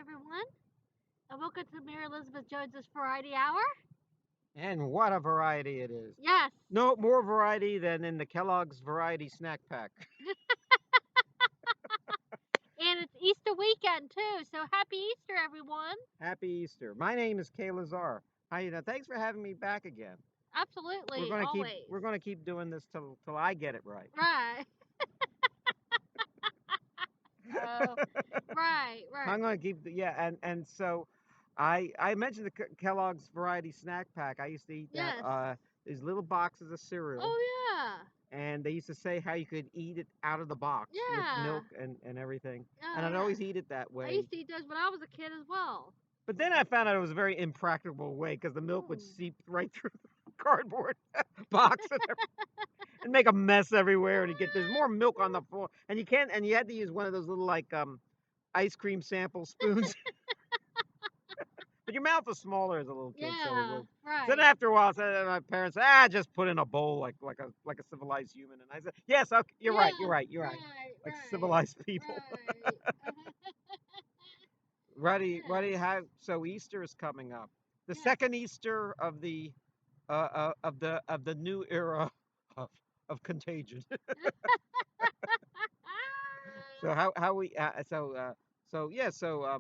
everyone, and welcome to Mary Elizabeth Jones's Variety Hour. And what a variety it is. Yes, No more variety than in the Kellogg's Variety Snack Pack. and it's Easter weekend too, so happy Easter, everyone. Happy Easter. My name is Kaye Lazar. How you doing? Thanks for having me back again. We're Absolutely, gonna keep always. we're gonna keep doing this till I get it right. Right. Oh, right, I'm right. gonna keep and so I mentioned the Kellogg's Variety Snack Pack. I used to eat that Yes. these little boxes of cereal, Oh yeah. and they used to say how you could eat it out of the box with Yeah. milk and everything. And Oh I'd yeah. always eat it that I way. used to eat those when I was a kid as well. But then I found out it was a very impractical way because the milk would Mm. seep right through the cardboard box and make a mess everywhere. And you get there's more milk on the floor, and you had to use one of those little like ice cream sample spoons. But your mouth was smaller as a little kid, so it Yeah. would. So then Right. after a while, my parents said, just put in a bowl like a civilized human. And I said, yes, okay, you're right, Yeah. you're right, you're right. Right. Like Right. civilized people. Right. Ready, Yes. so Easter is coming up. The Yes. second Easter of the new era of contagion. So how we so yeah so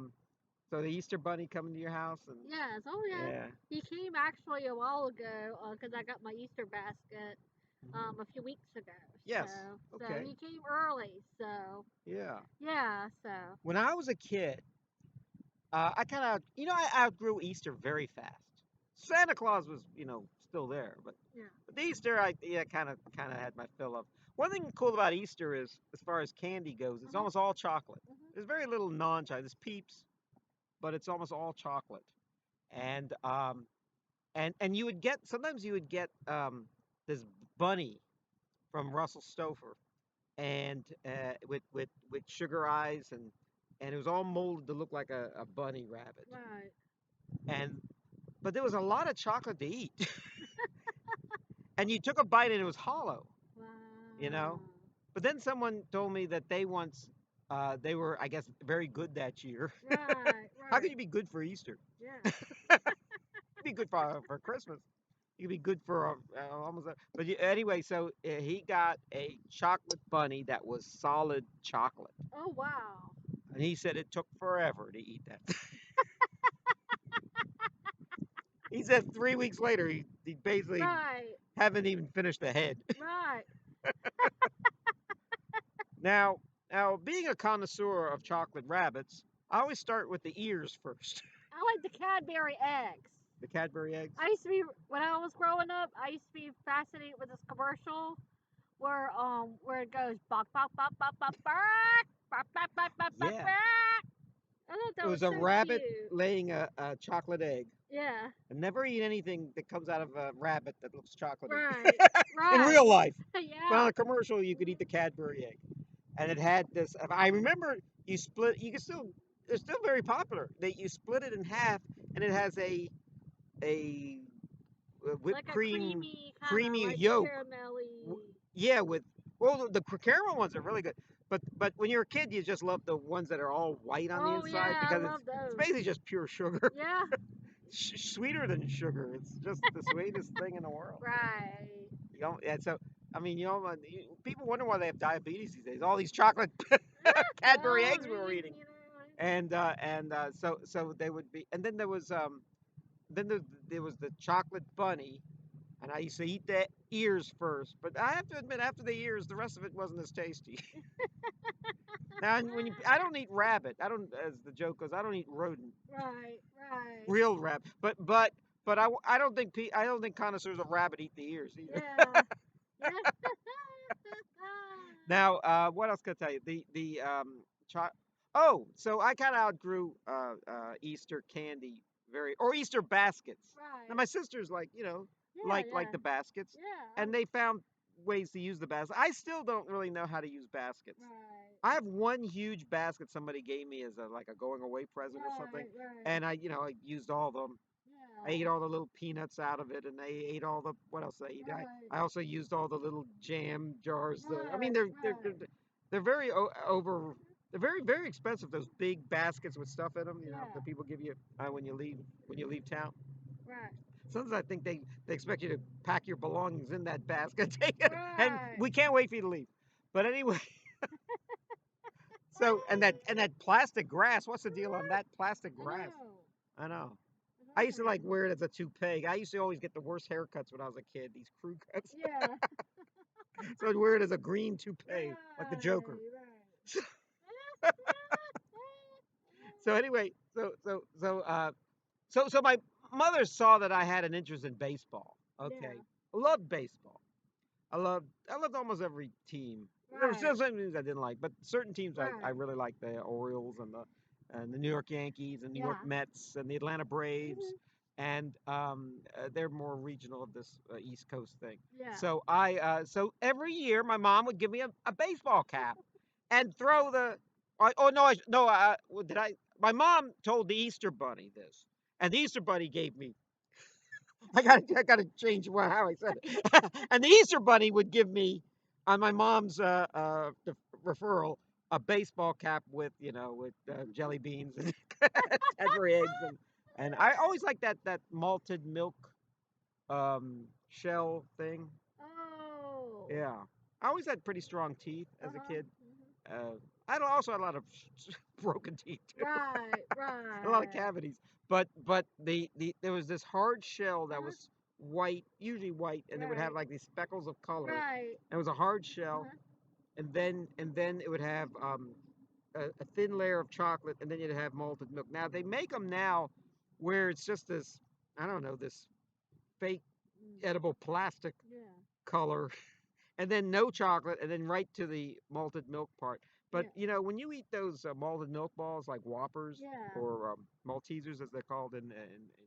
the Easter bunny coming to your house and Yes, oh yeah. yeah. He came actually a while ago because I got my Easter basket Mhm. a few weeks ago. So Yes. so Okay. he came early. So Yeah. yeah. So When I was a kid, I kind of I outgrew Easter very fast. Santa Claus was still there, but yeah. the Easter I yeah kind of had my fill of. One thing cool about Easter is as far as candy goes, it's Mhm. almost all chocolate. Mhm. There's very little non-chocolate. There's Peeps, but it's almost all chocolate. And you would get sometimes you would get this bunny from Russell Stover and with sugar eyes and it was all molded to look like a bunny rabbit. Right. And but there was a lot of chocolate to eat. And you took a bite and it was hollow, you Wow. know. But then someone told me that they were I guess very good that year. Right. How could Right. you be good for Easter? Yeah. Be good for Christmas. You could be good for almost. But anyway, so he got a chocolate bunny that was solid chocolate, Oh wow. and he said it took forever to eat that. He said 3 weeks later he basically Right. haven't even finished the head. Right. Now, being a connoisseur of chocolate rabbits, I always start with the ears first. I like the Cadbury eggs. The Cadbury eggs. I used to be when I was growing up. I used to be fascinated with this commercial where it goes bok bok bok bok bok bok bok bok bok bok bok Yeah, bok. I thought it that was was a so rabbit cute. laying a chocolate egg. Yeah. And never eat anything that comes out of a rabbit that looks chocolatey. Right. In Right. real life. But on Yeah. a commercial, you could eat the Cadbury egg. And it had this. I remember you can still, it's still very popular. That you split it in half and it has a whipped Like a cream, creamy kind of creamy like yolk. caramelly. Yeah, with, well, the caramel ones are really good. But when you're a kid, you just love the ones that are all white on the Oh inside yeah, I because love it's those. basically just pure sugar. Yeah. Sweeter than sugar. It's just the sweetest thing in the world. Right. You know, and so I mean, people wonder why they have diabetes these days. All these chocolate Cadbury Well, I eggs we were mean, eating, and so they would be, and then there was the chocolate bunny, and I used to eat the ears first. But I have to admit, after the ears, the rest of it wasn't as tasty. Now, I don't eat rabbit. I don't, as the joke goes, I don't eat rodent, right. Right. real rabbit. But I don't think connoisseurs of rabbit eat the ears either. Yeah. Yeah. Now, what else can I tell you? Cho- oh, so I kind of outgrew Easter candy or Easter baskets. Now right. my sisters Yeah. like Yeah. the baskets, Yeah. and they found ways to use the basket. I still don't really know how to use baskets. Right. I have one huge basket somebody gave me as a going away present or something, Right. Right. and I used all of them. I ate Yeah. all the little peanuts out of it, and I ate all the what else did I eat? Right. I also used all the little jam jars. I mean, Right. Right. they're very over. They're very, very expensive. Those big baskets with stuff in them, you know, Yeah. that people give you when you leave town. Right. Sometimes I think they expect you to pack your belongings in that basket, take it, and Right. we can't wait for you to leave. But anyway, so and that plastic grass. What's the deal on that plastic I grass? know. I know. It's I used to like awesome. wear it as a toupee. I used to always get the worst haircuts when I was a kid. These crew cuts. Yeah. So I'd wear it as a green toupee, like the Right. Joker. Right. So anyway, so my mother saw that I had an interest in baseball. Yeah. Okay, I loved baseball. I loved almost every team. There were still Right. some teams I didn't like, but certain teams I Right. really liked: the Orioles and the New York Yankees and New York Yeah. Mets and the Atlanta Braves, Mhm. and they're more regional of this East Coast thing. Yeah. So every year my mom would give me a baseball cap and throw the. Oh no, no, did I? My mom told the Easter Bunny this, and the Easter Bunny gave me. I gotta change how I said it. And the Easter Bunny would give me, on my mom's referral, a baseball cap with jelly beans and Cadbury eggs, and I always liked that malted milk shell thing. Oh. Yeah, I always had pretty strong teeth Uh as a huh. kid. Uh, I also had a lot of broken teeth too, Right. a lot of Right. cavities. But there was this hard shell Uh that huh. was white, usually white, and it would have Right. like these speckles of color. Right. And it was a hard Uh shell, huh. and then it would have a thin layer of chocolate, and then you'd have malted milk. Now they make them now where it's just this, I don't know, this fake Mm. edible plastic Yeah. color, and then no chocolate, and then right to the malted milk part. But Yeah. when you eat those malted milk balls like Whoppers Yeah. or Maltesers, as they're called in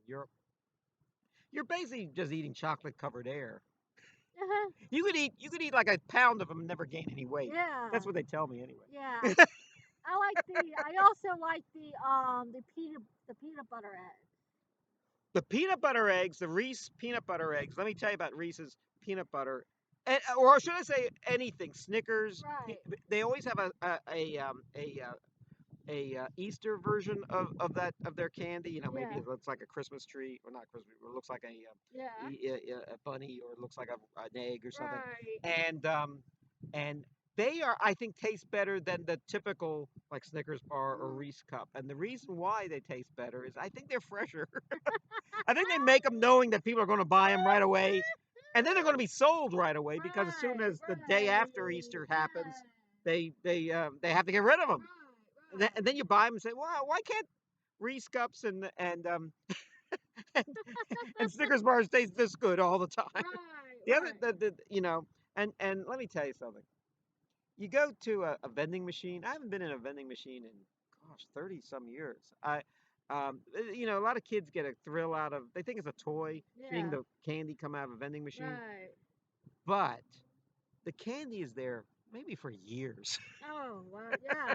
Europe, you're basically just eating chocolate covered air. Uh huh. You could eat like a pound of them and never gain any weight. Yeah. That's what they tell me anyway. Yeah. I like the. I also like the peanut butter egg. The peanut butter eggs, the Reese peanut butter eggs. Let me tell you about Reese's peanut butter, or should I say anything? Snickers. Right. They always have a Easter version of that of their candy. Maybe Yeah. it looks like a Christmas tree, or not Christmas, or it looks like Yeah. a bunny, or it looks like an egg or something. Right. And they are, I think, taste better than the typical like Snickers bar or Mhm. Reese cup. And the reason why they taste better is I think they're fresher. I think they make them knowing that people are going to buy them right away. And then they're going to be sold right away because as soon Right. as the day Right. after Easter happens, Yeah. they have to get rid of them. Right. And then you buy them and say, "Wow, why can't Reese cups and, and Snickers bars taste this good all the time?" Right. The other, Right. and let me tell you something. You go to a vending machine. I haven't been in a vending machine in, gosh, 30 some years. A lot of kids get a thrill out of. They think it's a toy seeing Yeah. the candy come out of a vending machine, Right. but the candy is there maybe for years. Oh. Well. Yeah.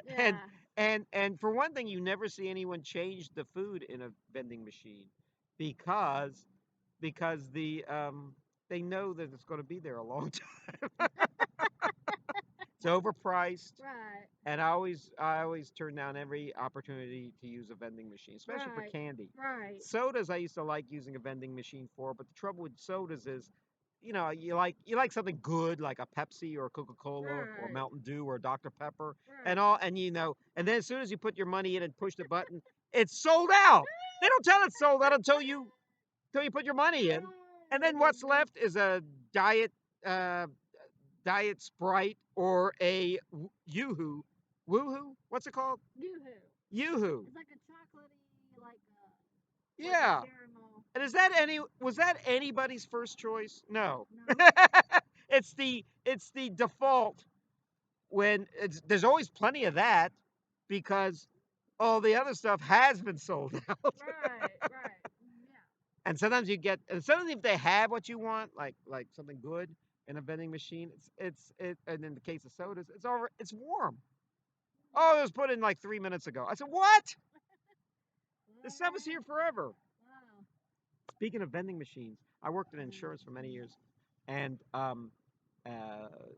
and Yeah. and for one thing, you never see anyone change the food in a vending machine because they know that it's going to be there a long time. It's overpriced, Right. and I always turn down every opportunity to use a vending machine, especially for Right. candy. Right. Sodas I used to like using a vending machine for, but the trouble with sodas is, you like something good like a Pepsi or Coca Cola or Right. Mountain Dew or Dr Pepper and Right. all, and then as soon as you put your money in and push the button, it's sold out. They don't tell it's sold out until you put your money in, and then what's Right. left is a diet uh, diet Sprite or a Yoo-hoo. Woohoo? What's it called? Yoo-hoo. Yoo-hoo. It's like a chocolatey, like a Yeah. caramel. And was that anybody's first choice? No. No. It's the default when there's always plenty of that because all the other stuff has been sold out. Right. Right. Yeah. And sometimes if they have what you want, like something good in a vending machine, and in the case of sodas, it's warm. Oh, it was put in like 3 minutes ago. I said, what? This stuff is here forever. Wow. Speaking of vending machines, I worked in Mm. insurance for many years, and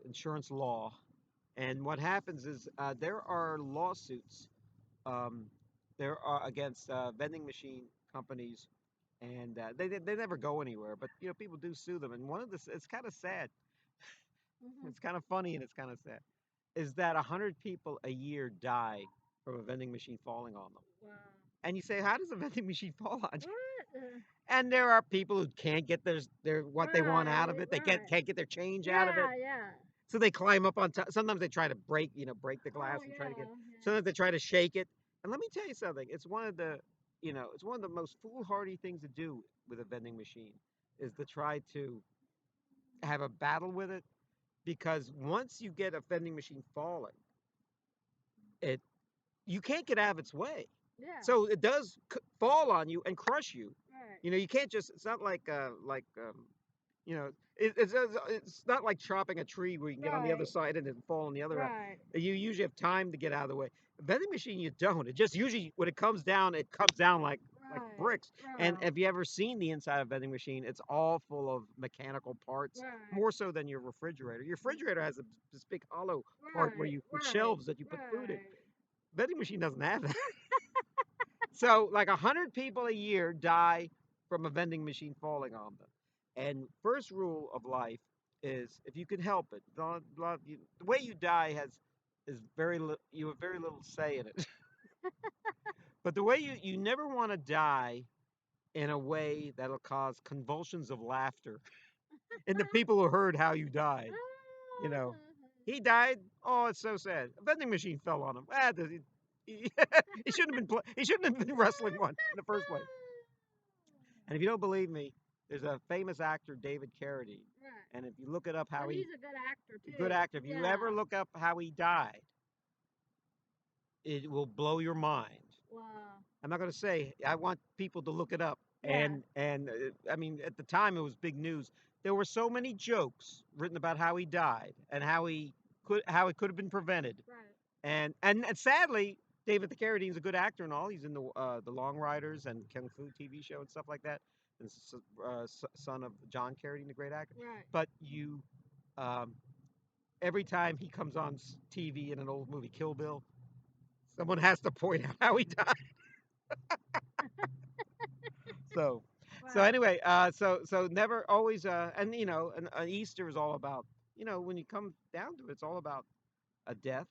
insurance law. And what happens is there are lawsuits um, there are against vending machine companies, and they never go anywhere. But people do sue them. And one of this, it's kind of sad. Mhm. It's kind of funny and it's kind of sad. Is that 100 people a year die from a vending machine falling on them? Wow. And you say, how does a vending machine fall on you? What? And there are people who can't get their what they want out of Right. it. They Right. can't get their change out of it. Yeah. Yeah. So they climb up on top. Sometimes they try to break the glass Oh and try to get. yeah. Sometimes they try to shake it. And let me tell you something. It's one of the most foolhardy things to do with a vending machine is to try to have a battle with it because once you get a vending machine falling, it you can't get out of its way. Yeah. Yeah. So it does fall on you and crush you. Right. You can't just. It's not like you know, it's not like chopping a tree where you can get on the other Right. side and then fall on the other. Right. You usually have time to get out of the way. A vending machine, you don't. It just usually when it comes down like Right. bricks. And Right. have you ever seen the inside of a vending machine? It's all full of mechanical parts, Right. more so than your refrigerator. Your refrigerator has this big hollow part where Right. you with Right. shelves that you put food in. Right. Vending machine doesn't have that. So like 100 people a year die from a vending machine falling on them. And first rule of life is if you can help it, the way you die is you have very little say in it. But the way you never want to die in a way that'll cause convulsions of laughter in the people who heard how you died. You know, he died. Oh, it's so sad. A vending machine fell on him. He, he shouldn't have he shouldn't have been wrestling one in the first place. And if you don't believe me, there's a famous actor, David Carradine. Right. And if you look it up, Well, he's a good actor good too. actor, if you Yeah. ever look up how he died, it will blow your mind. Wow. I'm not going to say. I want people to look it up. Yeah. And I mean, at the time, it was big news. There were so many jokes written about how he died and how it could have been prevented. Right. And sadly, David the Carradine's a good actor and all. He's in the Long Riders and Kung Fu TV show and stuff like that. And son of John Carradine, the great actor. Right. But um, every time he comes on TV in an old movie, Kill Bill, someone has to point out how he died. So, so Wow. anyway, so never always, and Easter is all about, when you come down to it, it's all about a death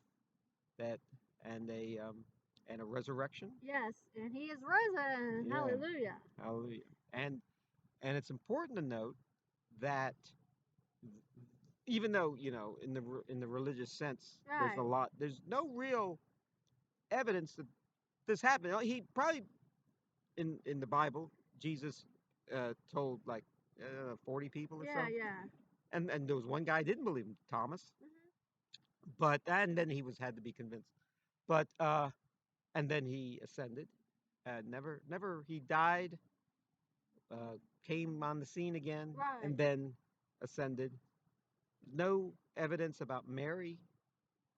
that and a resurrection. Yes, and he is risen. Yeah, Hallelujah. hallelujah. And it's important to note that even though in the religious sense, Right. there's no real evidence that this happened. He probably in the Bible, Jesus told like 40 people or Yeah. so, Yeah. and there was one guy didn't believe him, Thomas, Mhm. but and then he was had to be convinced, but and then he ascended, never he died, came on the scene again, Right. and then ascended. No evidence about Mary,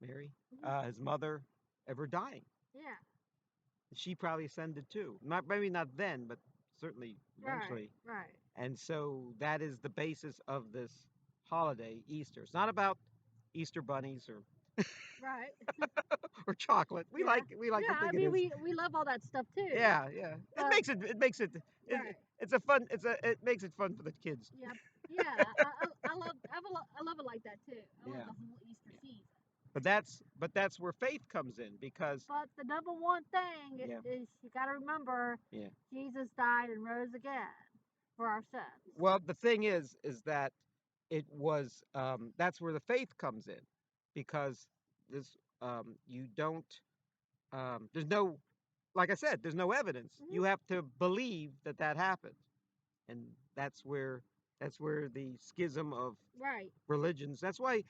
Mhm. his mother, ever dying. Yeah. She probably ascended too. Not maybe not then, but certainly Right. eventually. Right. And so that is the basis of this holiday, Easter. It's not about Easter bunnies or Right. or chocolate. Yeah. We like to Yeah. I think it mean, is. we love all that stuff too. Yeah, yeah. But It, right. it's a fun it makes it fun for the kids. Yep. Yeah. I love it like that too. I love Yeah, the whole Easter yeah. season. But that's where faith comes in because But the number one thing yeah, is you got to remember yeah. Jesus died and rose again for our sins. Well, the thing is that it was that's where the faith comes in because this you don't there's no like I said there's no evidence. Hmm. You have to believe that that happened, and that's where the schism of Right. religions. That's why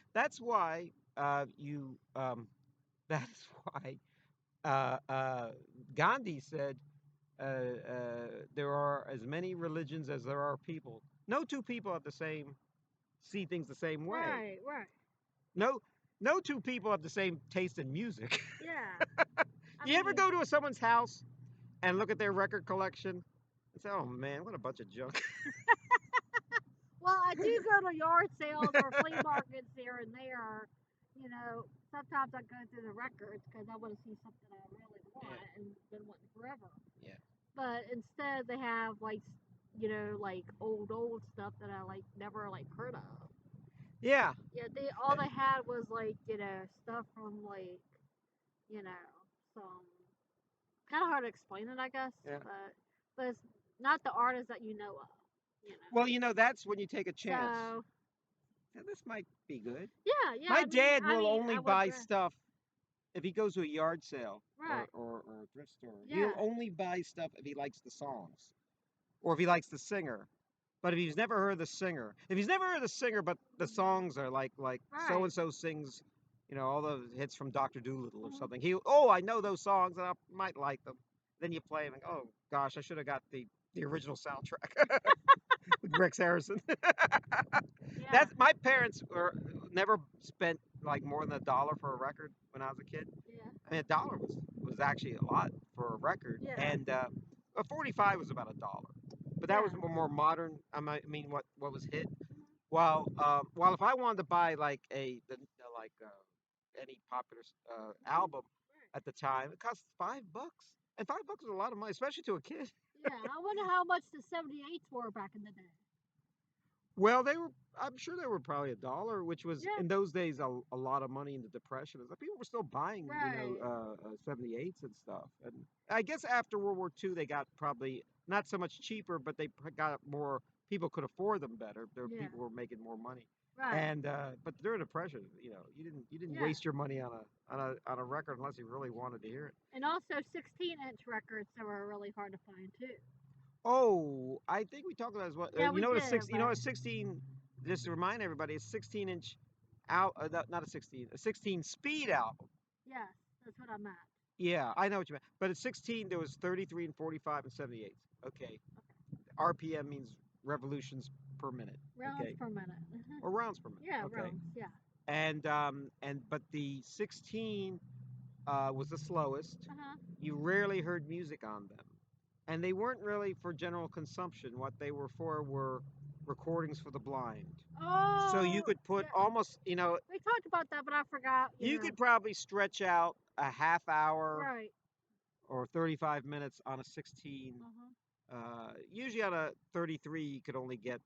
you that's why Gandhi said there are as many religions as there are people. No two people have the same see things the same way. Right. Right. No, no two people have the same taste in music. Yeah. I You ever mean, go to someone's house and look at their record collection and say, "Oh man, what a bunch of junk." well, I do go to yard sales or flea markets here and there, you know, sometimes I go through the records because I want to see something I really want Yeah. and been wanting forever. Yeah. But instead, they have like, like old stuff that I like never like heard of. Yeah. Yeah, they all they had was like stuff from like you know some kind of hard to explain it, I guess. Yeah. But it's not the artist that you know of. You know. Well, that's when you take a chance. So Yeah, this might be good. yeah. My I mean, dad will only I would. buy stuff if he goes to a yard sale Right. or a thrift store. Yeah. He'll only buy stuff if he likes the songs or if he likes the singer. But if he's never heard the singer, but the songs are like so Right. and so sings, all the hits from Doctor Dolittle or Mhm. something. I know those songs and I might like them. Then you play them and oh gosh, I should have got the original soundtrack with Rex Harrison. Yeah. That's my parents never spent like more than $1 for a record when I was a kid. Yeah. I mean, $1 was actually a lot for a record, Yeah. and a 45 was about $1. But that Yeah. was more modern. I mean, what was hit. Mhm. While if I wanted to buy like any popular album Right. at the time, it cost $5, and $5 was a lot of money, especially to a kid. Yeah. I wonder how much the 78s were back in the day. Well, they were. I'm sure they were probably $1, which was Yeah. in those days a lot of money in the depression. People were still buying, Right. 78s and stuff. And I guess after World War II, they got probably not so much cheaper, but they got more. People could afford them better. There Yeah. people were making more money. Right. And but during the depression, you didn't Yeah. waste your money on a record unless you really wanted to hear it. And also 16-inch records that were really hard to find too. Oh, I think we talked about this. What Yeah, we did, you know, but a 16. Just to remind everybody, a 16-inch out, not a 16, a 16 speed album. yes, that's what I meant. Yeah, I know what you meant. But at 16, there was 33 and 45 and 78. Okay, Okay. RPM means revolutions per minute. Rounds Okay, per minute. or rounds per minute. Yeah, Okay, rounds. Yeah. and but the 16 was the slowest. Uh huh. You rarely heard music on them. And they weren't really for general consumption. What they were for were recordings for the blind. So you Oh, could put yeah. almost, We talked about that, but I forgot. you could probably stretch out a half hour Right. or 35 minutes on a 16. Uh huh. Usually on a 33, you could only get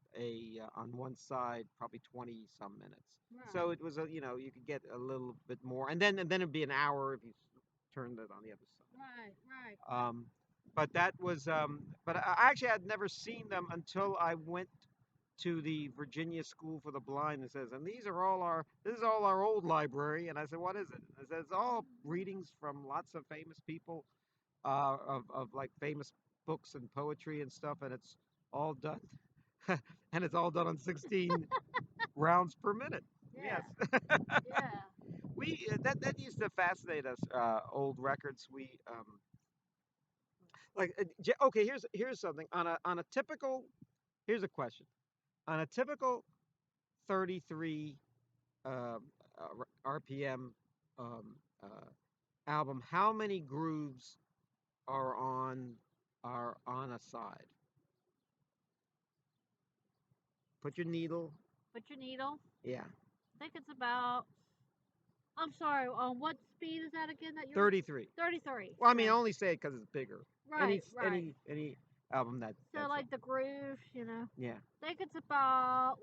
on one side probably 20 some minutes. So Right. it was you could get a little bit more, and then it'd be an hour if you turned it on the other side. Right. Right. Um, but that was, but I actually had never seen them until I went to the Virginia School for the Blind and says, and this is all our old library. And I said, what is it? And it says, all readings from lots of famous people, of like famous books and poetry and stuff. And it's all done. And it's all done on 16 rounds per minute. Yeah. Yes. Yeah. That used to fascinate us, old records. Okay, here's something on a typical. Here's a question on a typical 33 um, RPM um, album. How many grooves are on a side? Put your needle. Put your needle. Yeah, I think it's about. I'm sorry. What speed is that again? That you're 33. 33. Well, I mean, I So only say it because it's bigger. right. Right. Any album So that's like the grooves, yeah. I think it's about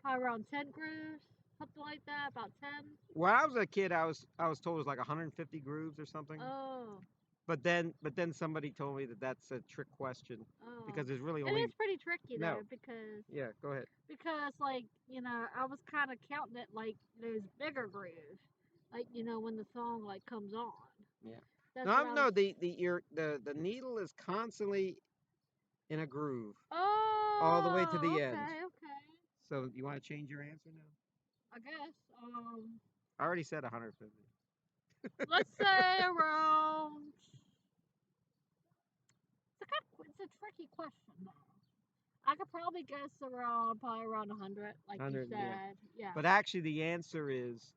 probably around 10 grooves, something like that. About 10. When I was a kid, I was told it was like 150 grooves or something. Oh. But then somebody told me that that's a trick question Oh. because there's really It only is pretty tricky no. though because Yeah, go ahead. like I was kind of counting it like those bigger grooves, like when the song like comes on. Yeah. That's what No, I was. no. The needle is constantly in a groove all the way to Oh, the end. okay, okay. So you want to change your answer now? I guess. I already said 150. Let's say around. It's a tricky question though. I could probably guess probably around 100, like you 100, yeah. said. Yeah. But actually, the answer is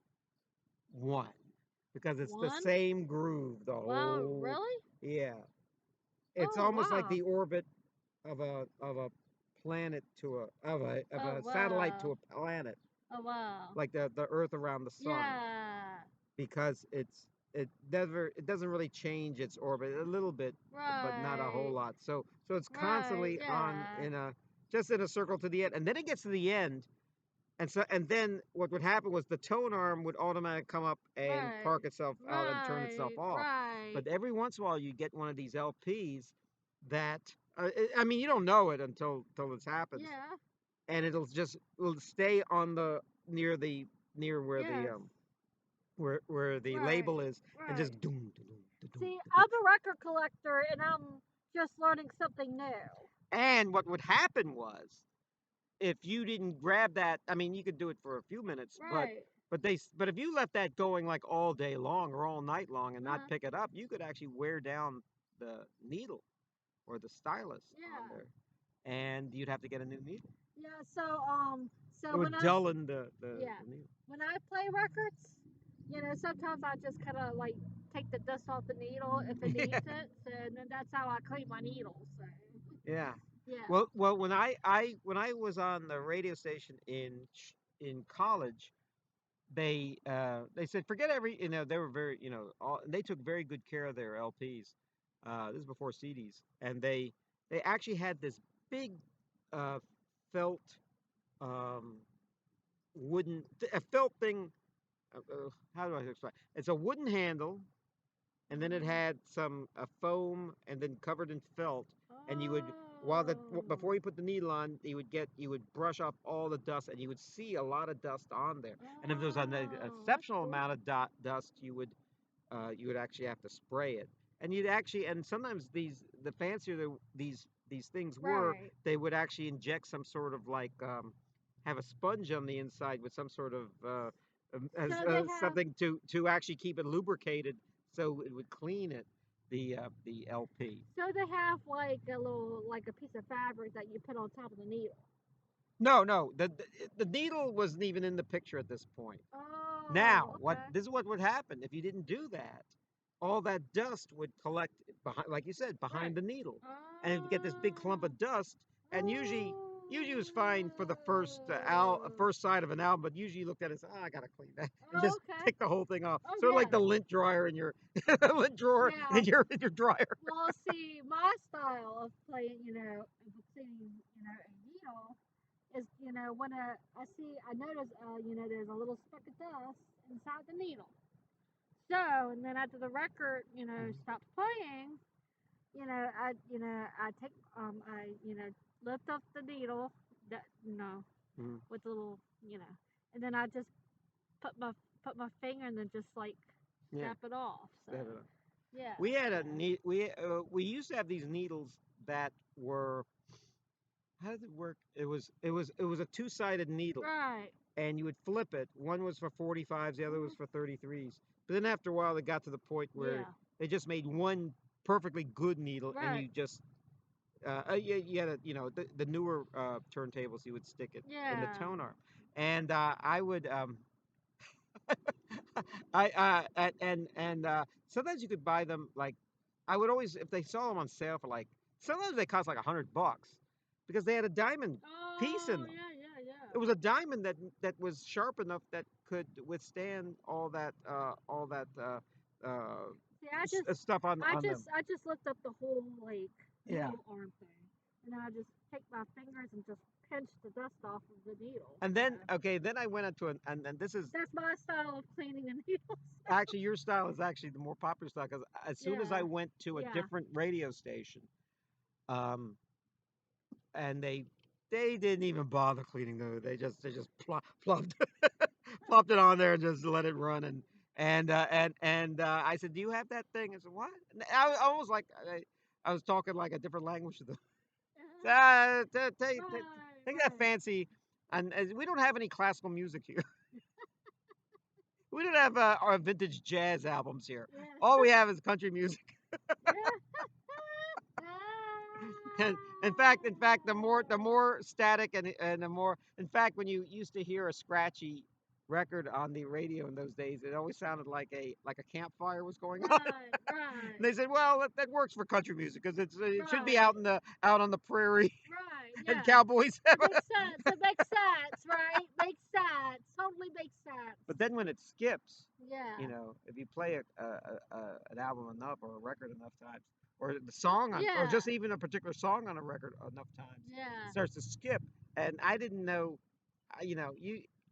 one because it's the One? same groove the Wow, whole. really? Yeah. It's Oh, almost like wow. the orbit of a planet to a Oh, satellite to wow. a planet, Oh, wow. like the Earth around the sun. Yeah. because it doesn't really change its orbit a little bit, but not a whole Right. lot. So it's Right. constantly on Yeah. in a just in a circle to the end, and then it gets to the end, and then what would happen was the tone arm would automatically come up and Right. park itself out and turn itself Right. off. Right. But every once in a while, you get one of these LPs that I mean, you don't know it until this happens, Yeah. and it'll stay on the near where the Yes. where the Right. label is, and Right. just doom doom doom See, doom. I'm a record collector and I'm just learning something new. And what would happen was, if you didn't grab that, I mean, you could do it for a few minutes, Right. but if you left that going like all day long or all night long and not Uh, pick it up, you could actually wear down the needle or the stylus on yeah. there, and you'd have to get a new needle. Yeah. So It so when would I dullen yeah the needle. when I play records, sometimes I just kind of like take the dust off the needle if it needs it. So and then that's how I clean my needles. So Yeah. yeah. Well, when I was on the radio station in college, they said forget every they were very they took very good care of their LPs. This is before CDs, and they actually had this big uh, felt um, a felt thing. How do I explain? It's a wooden handle, and then it Mhm. had some a foam, and then covered in felt, and you would before Oh. you put the needle on, you would brush off all the dust, and you would see a lot of dust on there. And if there was an That's exceptional cool. amount of dust, you would actually have to spray it. And you'd actually, and sometimes the fancier these things were, Right. they would actually inject some sort of like have a sponge on the inside with some sort of So as they have something to actually keep it lubricated so it would clean it the LP. like a little like a piece of fabric that you put on top of the needle. No, no, the needle wasn't even in the picture at this point. Now, Oh, what okay. this is what would happen if you didn't do that. All that dust would collect behind, like you said, behind Right. the needle, and you get this big clump Oh. of dust. And usually it was fine for the first side of an album, but usually you looked at it and said, "Oh, I gotta clean that," and Oh, just okay. take the whole thing off. Oh, Sort of like yeah. the lint dryer in your lint drawer Yeah. in your dryer. Well, see, my style of playing, of cleaning, a needle is, when I notice, there's a little speck of dust inside the needle. So, and then after the record, stops playing, I take, lift up the needle, that, Mhm. with a little, and then I just put my put my finger and then just like Yeah, snap it off. So, that, uh, yeah, we had a so need we used to have these needles that were how did it work? It was a two-sided needle, right, and you would flip it. One was for 45s, the other was mhm, for 33s. But then after a while, it got to the point where yeah, they just made one perfectly good needle, and right, you just you had the newer turntables, you would stick it in the yeah. tone arm, and I would sometimes you could buy them like I would always if they saw them on sale for like sometimes they cost like $100 because they had a diamond piece in Oh, them. yeah, yeah, It yeah. was a diamond that was sharp enough that could withstand all that See, I just, stuff on them. I just lift up the whole like Yeah. needle arm thing, and I just take my fingers and just pinch the dust off of the needle. And So then okay, then I went into an and this is that's my style of cleaning the needles. actually your style is actually the more popular style because as soon as I Yeah, went to a yeah. different radio station, um, and they didn't even bother cleaning they just plopped plopped it on there and just let it run and I said, "Do you have that thing?" I said, "What?" And I almost like I was talking like a different language to them. Right, Take that right. fancy, and we don't have any classical music here. We don't have our vintage jazz albums here. Yeah, All we have is country music. yeah. And in fact, the more static and the more, in fact, when you used to hear a scratchy record on the radio in those days, it always sounded like a campfire was going on. Right, right, And they said, well, that works for country music because it should be right, out on the prairie right. and Yeah. cowboys. It makes sense. It makes sense, right? Makes sense. Totally makes sense. But then when it skips, Yeah. if you play an album enough or a record enough times, or the song or Yeah. just even a particular song on a record enough times, it Yeah. starts to skip. And I didn't know,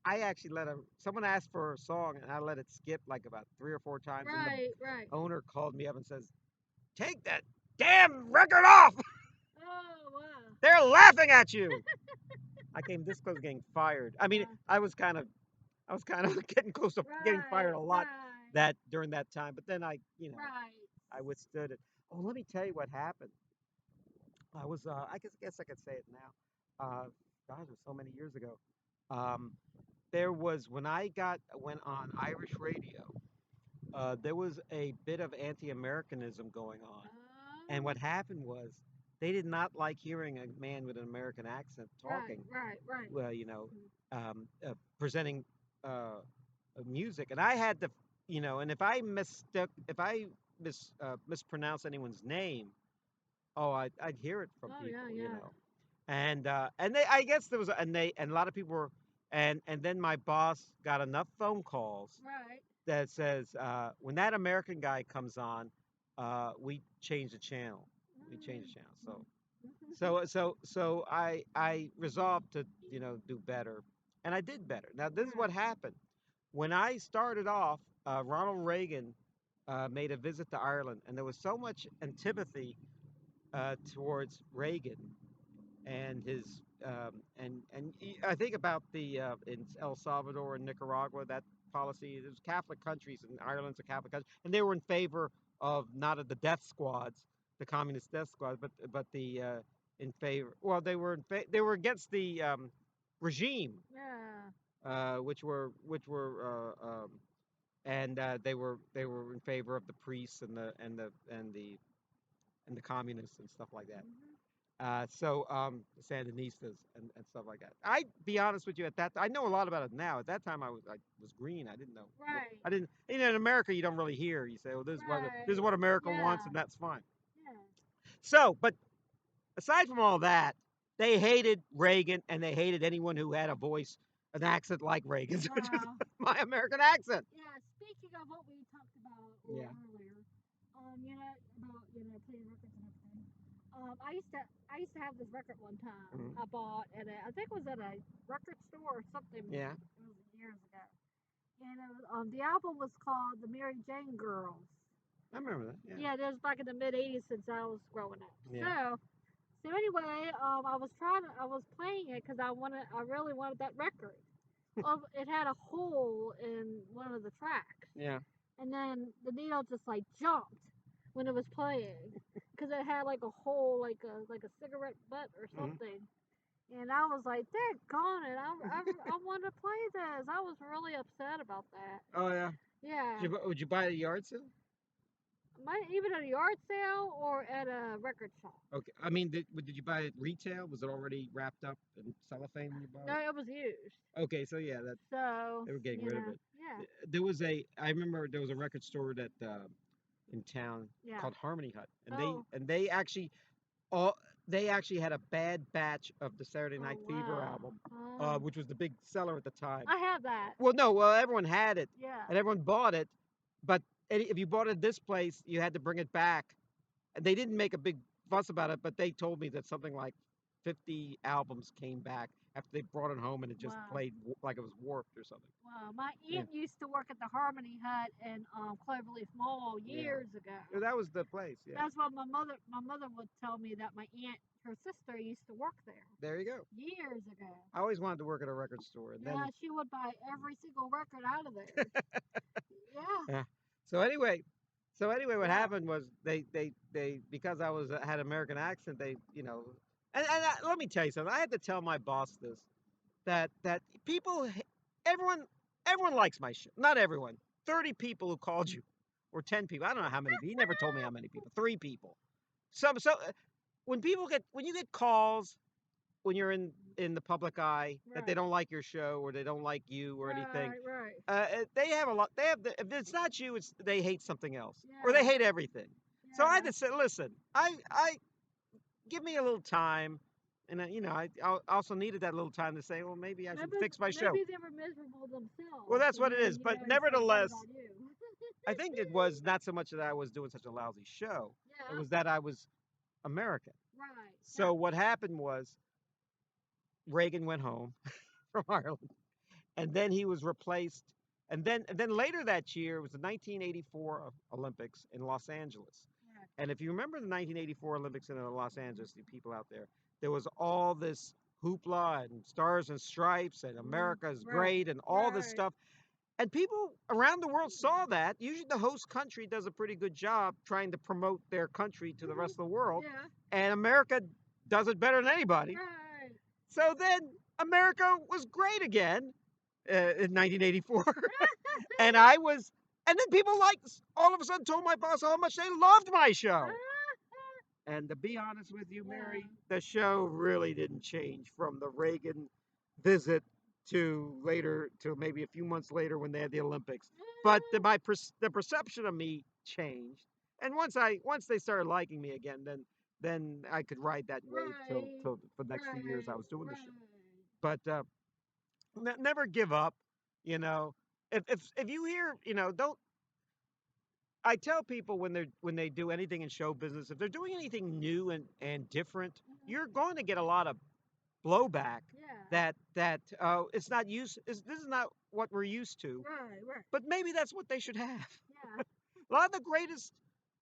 I actually someone asked for a song and I let it skip like about 3 or 4 times, and the Right. Right. owner called me up and says, "Take that damn record off! Oh wow. They're laughing at you." I came this close to getting fired. I mean, Uh, I was kind of getting close to getting fired right. a lot Right. that during that time, but then Right. I withstood it. Oh, let me tell you what happened. I was, guess I could say it now. Gosh, it was so many years ago. Um, there was when I went on Irish radio. There was a bit of anti-Americanism going on, and what happened was they did not like hearing a man with an American accent Right. talking. Right. Right. Well, presenting music, and I had to, and if I mispronounced anyone's name, oh, I'd hear it from Oh yeah. people, Yeah. and they, I guess there was, and a lot of people were, and then my boss got enough phone calls Right. that says, when that American guy comes on, we change the channel, so. So I resolved to do better, and I did better. Now this is what Right. happened when I started off. Ronald Reagan made a visit to Ireland, and there was so much antipathy towards Reagan and his I think about the in El Salvador and Nicaragua, that policy. There's Catholic countries, and Ireland's a Catholic country, and they were in favor of not of the death squads, the communist death squads, but the in favor. Well, they were against the regime, Yeah. which were and they were in favor of the priests and the communists and stuff like that. Mhm. Sandinistas and stuff like that. I be honest with you, I know a lot about it now. At that time, I was green. I didn't know. Right. I didn't. In America, you don't really hear. You say, "Well, this is Right. what America wants," Yeah. and that's fine. Yeah. So, but aside from all that, they hated Reagan and they hated anyone who had a voice, an accent like Reagan's, which is Wow. my American accent. Yeah. Speaking of what we talked about Yeah. earlier, about playing records and everything. I used to have this record one time Mhm. I bought at I think it was at a record store or something. Yeah. It was years ago. And the album was called The Mary Jane Girls. I remember that. Yeah. Yeah, that was back in the mid '80s since I was growing up. Yeah. So anyway, I was playing it because I really wanted that record. It had a hole in one of the tracks, Yeah. and then the needle just like jumped when it was playing because it had like a hole, like a cigarette butt or Mhm. something. And I was like, "Daggone it! I want to play this." I was really upset about that. Oh yeah. Yeah, Would you buy it at a yard sale? might even at a yard sale or at a record shop. Okay. I mean, did you buy it retail? Was it already wrapped up in cellophane when you bought No, it? it was used. Okay, so yeah, So they were getting rid of it. yeah, I remember there was a record store that in town yeah. called Harmony Hut, and Oh, all they actually had a bad batch of the Saturday oh Night Fever wow. album, Oh, which was the big seller at the time. I have that. Well, no, well everyone had it, Yeah. and everyone bought it, but if you bought it at this place, you had to bring it back. And they didn't make a big fuss about it, but they told me that something like 50 albums came back after they brought it home, and it just Wow. played like it was warped or something. Wow. My Yeah. aunt used to work at the Harmony Hut in Cloverleaf Mall Yeah. years ago. That was the place. Yeah. That's what my mother would tell me that my aunt, her sister, used to work there There you go. years ago. I always wanted to work at a record store, and Yeah, then she would buy every single record out of there. Yeah. yeah. So anyway, what Yeah. happened was they because I had American accent, let me tell you something. I had to tell my boss this, that everyone everyone likes my show. Not everyone. 30 people who called you, or 10 people. I don't know how many. He never told me how many people. 3 people. When you get calls when you're in the public eye that they Right. don't like your show or they don't like you or anything, Right. Right. they have a lot. If it's not you, they hate something else or they Yeah. hate everything. So I had Yeah. to say, listen, I give me a little time, And I also needed that little time to say, well, maybe I should Maybe, fix my show. maybe they were miserable Well, themselves, that's and what it then is. But instead thought nevertheless, about you. I think it was not so much that I was doing such a lousy show. It Yeah, was that I was American. right. So what happened was Reagan went home from Ireland, and then he was replaced. And then later that year, it was the 1984 Olympics in Los Angeles. Right. And if you remember the 1984 Olympics in Los Angeles, the people out there was all this hoopla and stars and stripes and America is Right. great and all this Right. stuff. And people around the world saw that. Usually the host country does a pretty good job trying to promote their country to the rest of the world. Yeah. And America does it better than anybody. Right. So then America was great again in 1984. and I was, and then people all of a sudden told my boss how much they loved my show. And to be honest with you, Mary, the show really didn't change from the Reagan visit to later, to maybe a few months later when they had the Olympics. But the perception of me changed, and once they started liking me again, then I could ride that wave till for the next few years I was doing the show. But never give up. You know, if you hear, don't. I tell people when they do anything in show business, if they're doing anything new and different, you're going to get a lot of blowback. Yeah. That it's not this is not what we're used to. Right. Right. But maybe that's what they should have. Yeah. A lot of the greatest,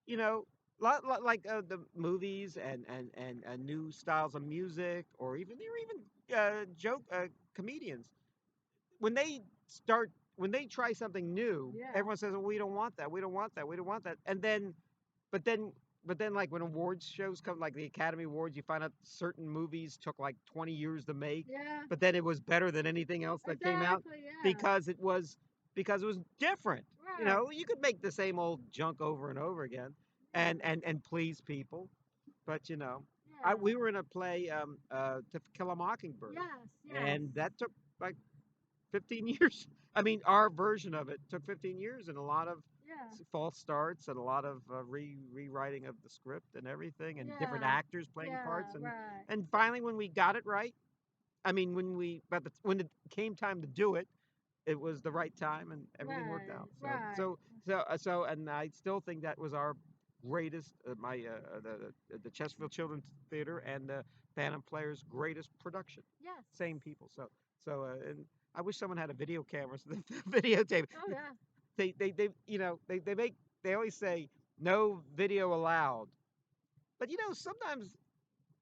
you know, lot like the movies and new styles of music, or even joke comedians, when they when they try something new, Yeah. everyone says, well, we don't want that, we don't want that, we don't want that. But then, like when awards shows come, like the Academy Awards, you find out certain movies took like 20 years to make, Yeah. but then it was better than anything else that came out Exactly. Yeah. because it was different. Right. You could make the same old junk over and over again and please people, but we Yeah. were in a play, To Kill a Mockingbird, Yes. Yes. and that took like 15 years. I mean, our version of it took 15 years and a lot of Yeah. false starts and a lot of rewriting of the script and everything and different Yeah. actors playing Yeah. parts Right. and finally when we got it right, I mean when it came time to do it, it was the right time and everything worked Right. out. So Right. so so and I still think that was our greatest, my the Chesterfield Children's Theater and the Phantom Players' greatest production. Yes. Same people. And I wish someone had a video camera so they videotape. Oh yeah. They they always say no video allowed, but sometimes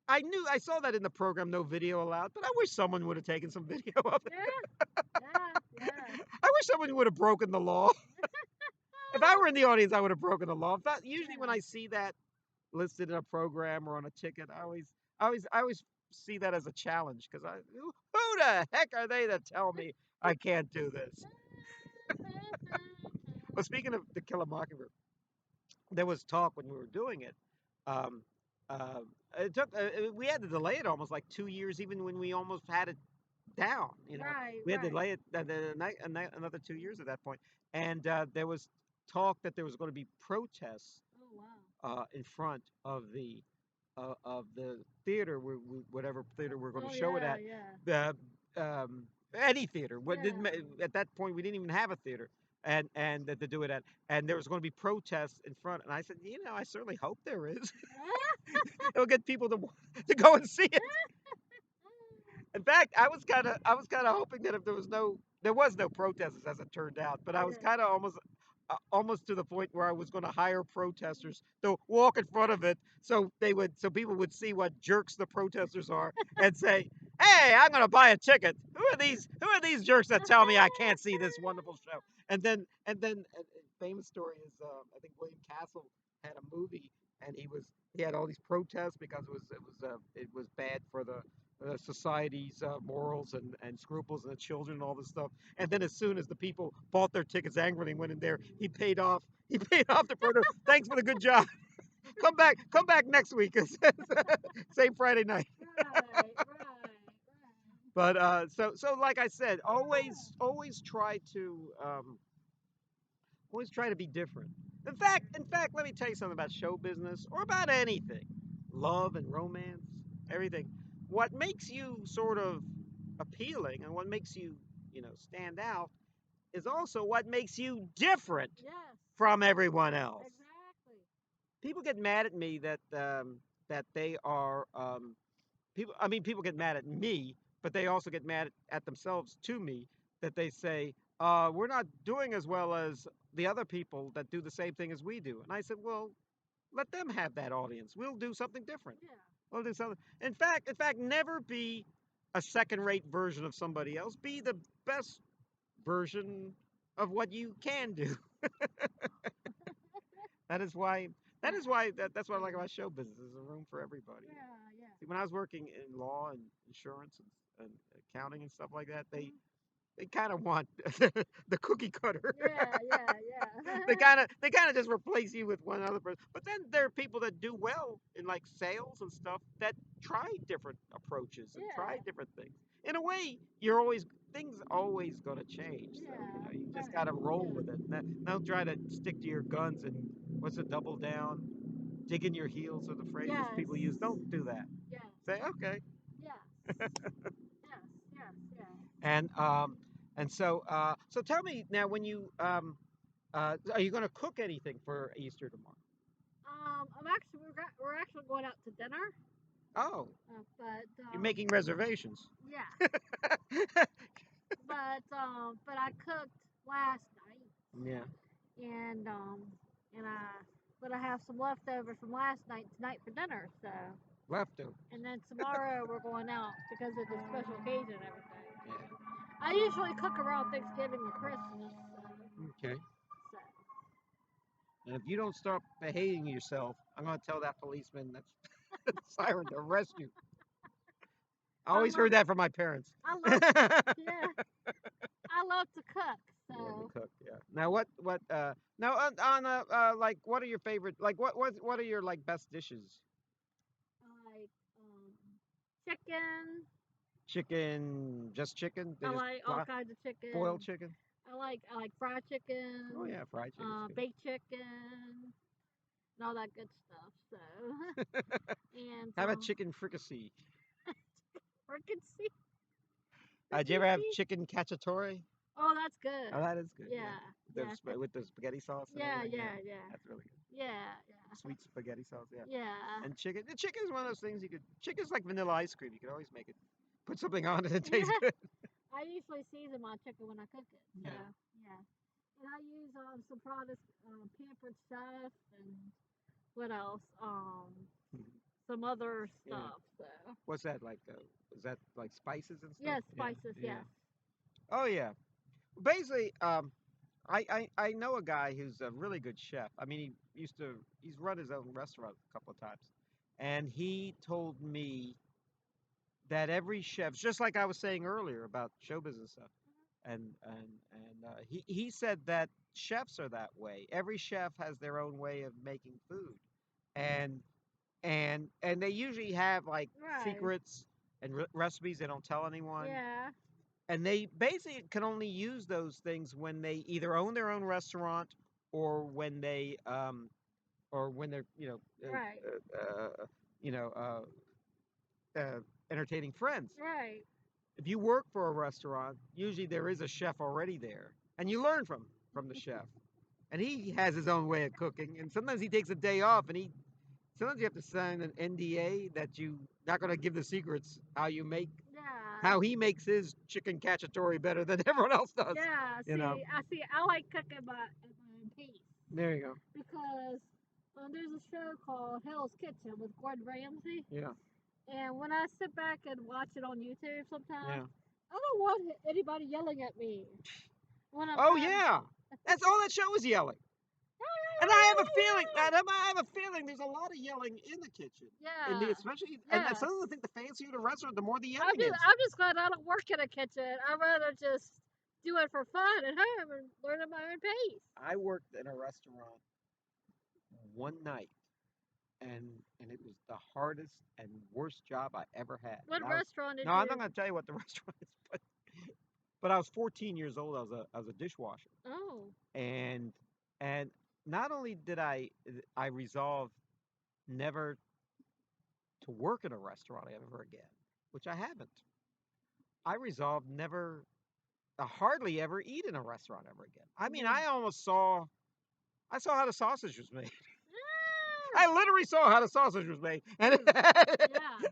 I saw that in the program, no video allowed, but I wish someone would have taken some video of it. Yeah. Yeah. Yeah. I wish someone would have broken the law. If I were in the audience, I would have broken the law. Usually when Yeah. I see that listed in a program or on a ticket, I always see that as a challenge because who the heck are they that tell me I can't do this? Well, speaking of To Kill a Mockingbird, there was talk when we were doing it. Um, uh, we had to delay it almost like 2 years, even when we almost had it down. Right. We had to Right. delay it another 2 years at that point. And there was talk that there was going to be protests Oh wow. in front of the theater, whatever theater we're going Oh to show it yeah. at. Yeah. The any theater. What didn't Yeah. At that point we didn't even have a theater, and to do it at, and there was going to be protests in front. And I said, I certainly hope there is. It'll get people to go and see it. In fact, I was kind of hoping that if there was no protesters as it turned out, but I was Yeah. kind of almost to the point where I was going to hire protesters to walk in front of it so people would see what jerks the protesters are and say, "Hey, I'm going to buy a ticket. Who are these jerks that tell me I can't see this wonderful show?" And then a famous story is, I think William Castle had a movie and he had all these protests because it was bad for the society's morals and scruples and the children and all this stuff. And then as soon as the people bought their tickets angrily and went in there, he paid off. He paid off the proto. Thanks for the good job. Come back next week. Same Friday night. Right. Right. But so like I said, always try to be different. In fact, let me tell you something about show business or about anything, love and romance, everything. what makes you sort of appealing and what makes you, stand out is also what makes you different Yes. from everyone else. Exactly. People get mad at me that they are people. I mean, people get mad at me, but they also get mad at themselves to me that they say we're not doing as well as the other people that do the same thing as we do. And I said, well, let them have that audience. We'll do something different. Yeah. We'll do something. In fact, never be a second-rate version of somebody else. Be the best version of what you can do. That is why. That's what I like about show business. There's a room for everybody. Yeah. Yeah. See, when I was working in law and insurance and accounting and stuff like that, they kind of want the cookie cutter. Yeah. They kind of just replace you with one other person. But then there are people that do well in like sales and stuff that try different approaches and try Yeah. different things. In a way, you're always things always gonna change. So Yeah. you just Right. gotta roll Yeah. with it. Don't try to stick to your guns and what's a double down, digging your heels are the phrases Yes. people use. Don't do that. Yes. Say okay. Yes. Yes. Yes. Yeah. And so tell me now when you are you going to cook anything for Easter tomorrow? We're actually going out to dinner. Oh, But you're making reservations. yeah. But I cooked last night, Yeah, and but I have some leftovers from last night tonight for dinner. So, leftovers. and then tomorrow we're going out because it's a special occasion and everything. Yeah. I usually cook around Thanksgiving and Christmas. Okay. So And if you don't start behaving yourself, I'm going to tell that policeman that's siren to arrest you. I I always heard love that from my parents. I love Yeah, yeah I love to cook. the So cook. Yeah. Now what now on like what are your favorite like what are your like best dishes? I like chicken. Chicken, just chicken? They I just like all kinds of boiled chicken. chicken? I like fried Oh chicken, yeah, fried chicken's baked chicken, and all that good stuff. So good. and How about chicken fricassee? fricassee, Did you ever have fricassee. chicken cacciatore? Oh, that's good. Oh, that is good. Yeah, Yeah, yeah, with the spaghetti sauce and yeah, everything. Yeah, yeah. that's really good. Yeah, Sweet spaghetti sauce. Yeah, yeah, and chicken. The chicken is one of those things you could. Chicken's like vanilla ice cream. You can always make it. Put something on it and it yeah. tastes good. I usually season my chicken when I cook it. So Yeah. yeah, and I use some products, pampered chef, and what else? Some other Yeah. stuff. So What's that like? Is that like spices and stuff? yes, Yeah. spices. Yeah. Yes. Oh yeah. Basically, I know a guy who's a really good chef. I mean, he's run his own restaurant a couple of times, and he told me that every chef, just like I was saying earlier about show business stuff, and he said that chefs are that way. Every chef has their own way of making food, and and they usually have like Right. secrets and recipes they don't tell anyone, Yeah. and they basically can only use those things when they either own their own restaurant or when they're Right. you know entertaining friends. Right. If you work for a restaurant, usually there is a chef already there, and you learn from the chef. And he has his own way of cooking, and sometimes he takes a day off, and he sometimes you have to sign an NDA that you not going to give the secrets Yeah. how he makes his chicken cacciatore better than everyone else does. Yeah. You know. I like cooking at my own pace There you go. because there's a show called Hell's Kitchen with Gordon Ramsay, Yeah. and when I sit back and watch it on YouTube, Yeah. sometimes I don't want anybody yelling at me when I'm Oh trying. yeah. That's all that show is yelling. And I have a feeling I have a feeling there's a lot of yelling in the kitchen. And Yeah. especially and Yes. some of the think the fancier the restaurant, the more the yelling is. I'm just glad I don't work in a kitchen. I'd rather just do it for fun at home and learn at my own pace. I worked in a restaurant one night and it was the hardest and worst job I ever had. What And I was restaurant did no, I'm not you? going to tell you what the restaurant is, but I was 14 years old. I was a dishwasher, Oh. and and not only did I resolve never to work in a restaurant ever again, which I haven't. I resolved never, hardly ever eat in a restaurant ever again. I mean, Yeah. I saw how the sausage was made. Ah! I literally saw how the sausage was made, and Mm. Yeah.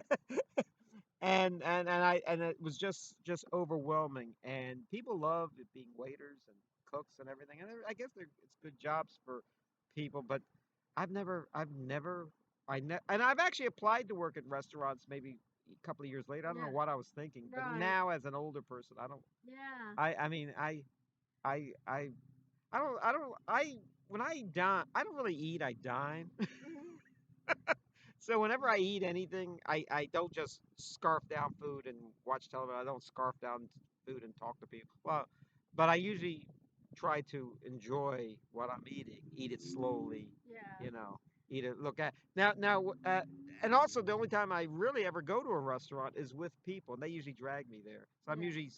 and it was just overwhelming. And people love it being waiters and cooks and everything. And I guess it's good jobs for people, but I've never, and I've actually applied to work at restaurants maybe a couple of years later. I don't know Yeah. what I was thinking, but Right. now as an older person, I don't. Yeah. I mean, I I I don't I when I dine, I don't really eat. I dine. Mhm. So whenever I eat anything, I don't just scarf down food and watch television. I don't scarf down food and talk to people. Well, but I usually try to enjoy what I'm eating. Eat it slowly, Yeah. you know. Eat it. Look at and also the only time I really ever go to a restaurant is with people, and they usually drag me there. So I'm Yeah. usually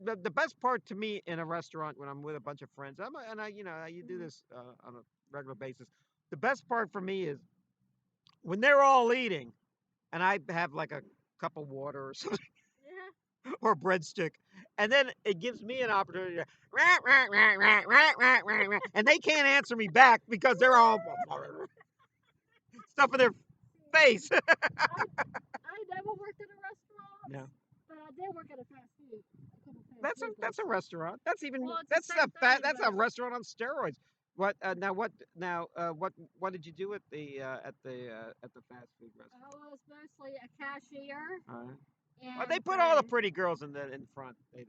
the best part to me in a restaurant when I'm with a bunch of friends, and I you do Mhm. this on a regular basis. The best part for me is when they're all eating and I have like a cup of water or something Yeah. or a breadstick, and then it gives me an opportunity to rah, rah, rah, rah, rah, rah, rah, rah, and they can't answer me back because they're all stuff in their face. I I never worked in a restaurant, No, but I did work at a fast food, a couple fast that's a food that's a places. restaurant. That's even Well, it's the same thing, that's a but restaurant on steroids. What did you do at the fast food I restaurant? was mostly a cashier, All right. Well, they and put all the pretty girls in front. and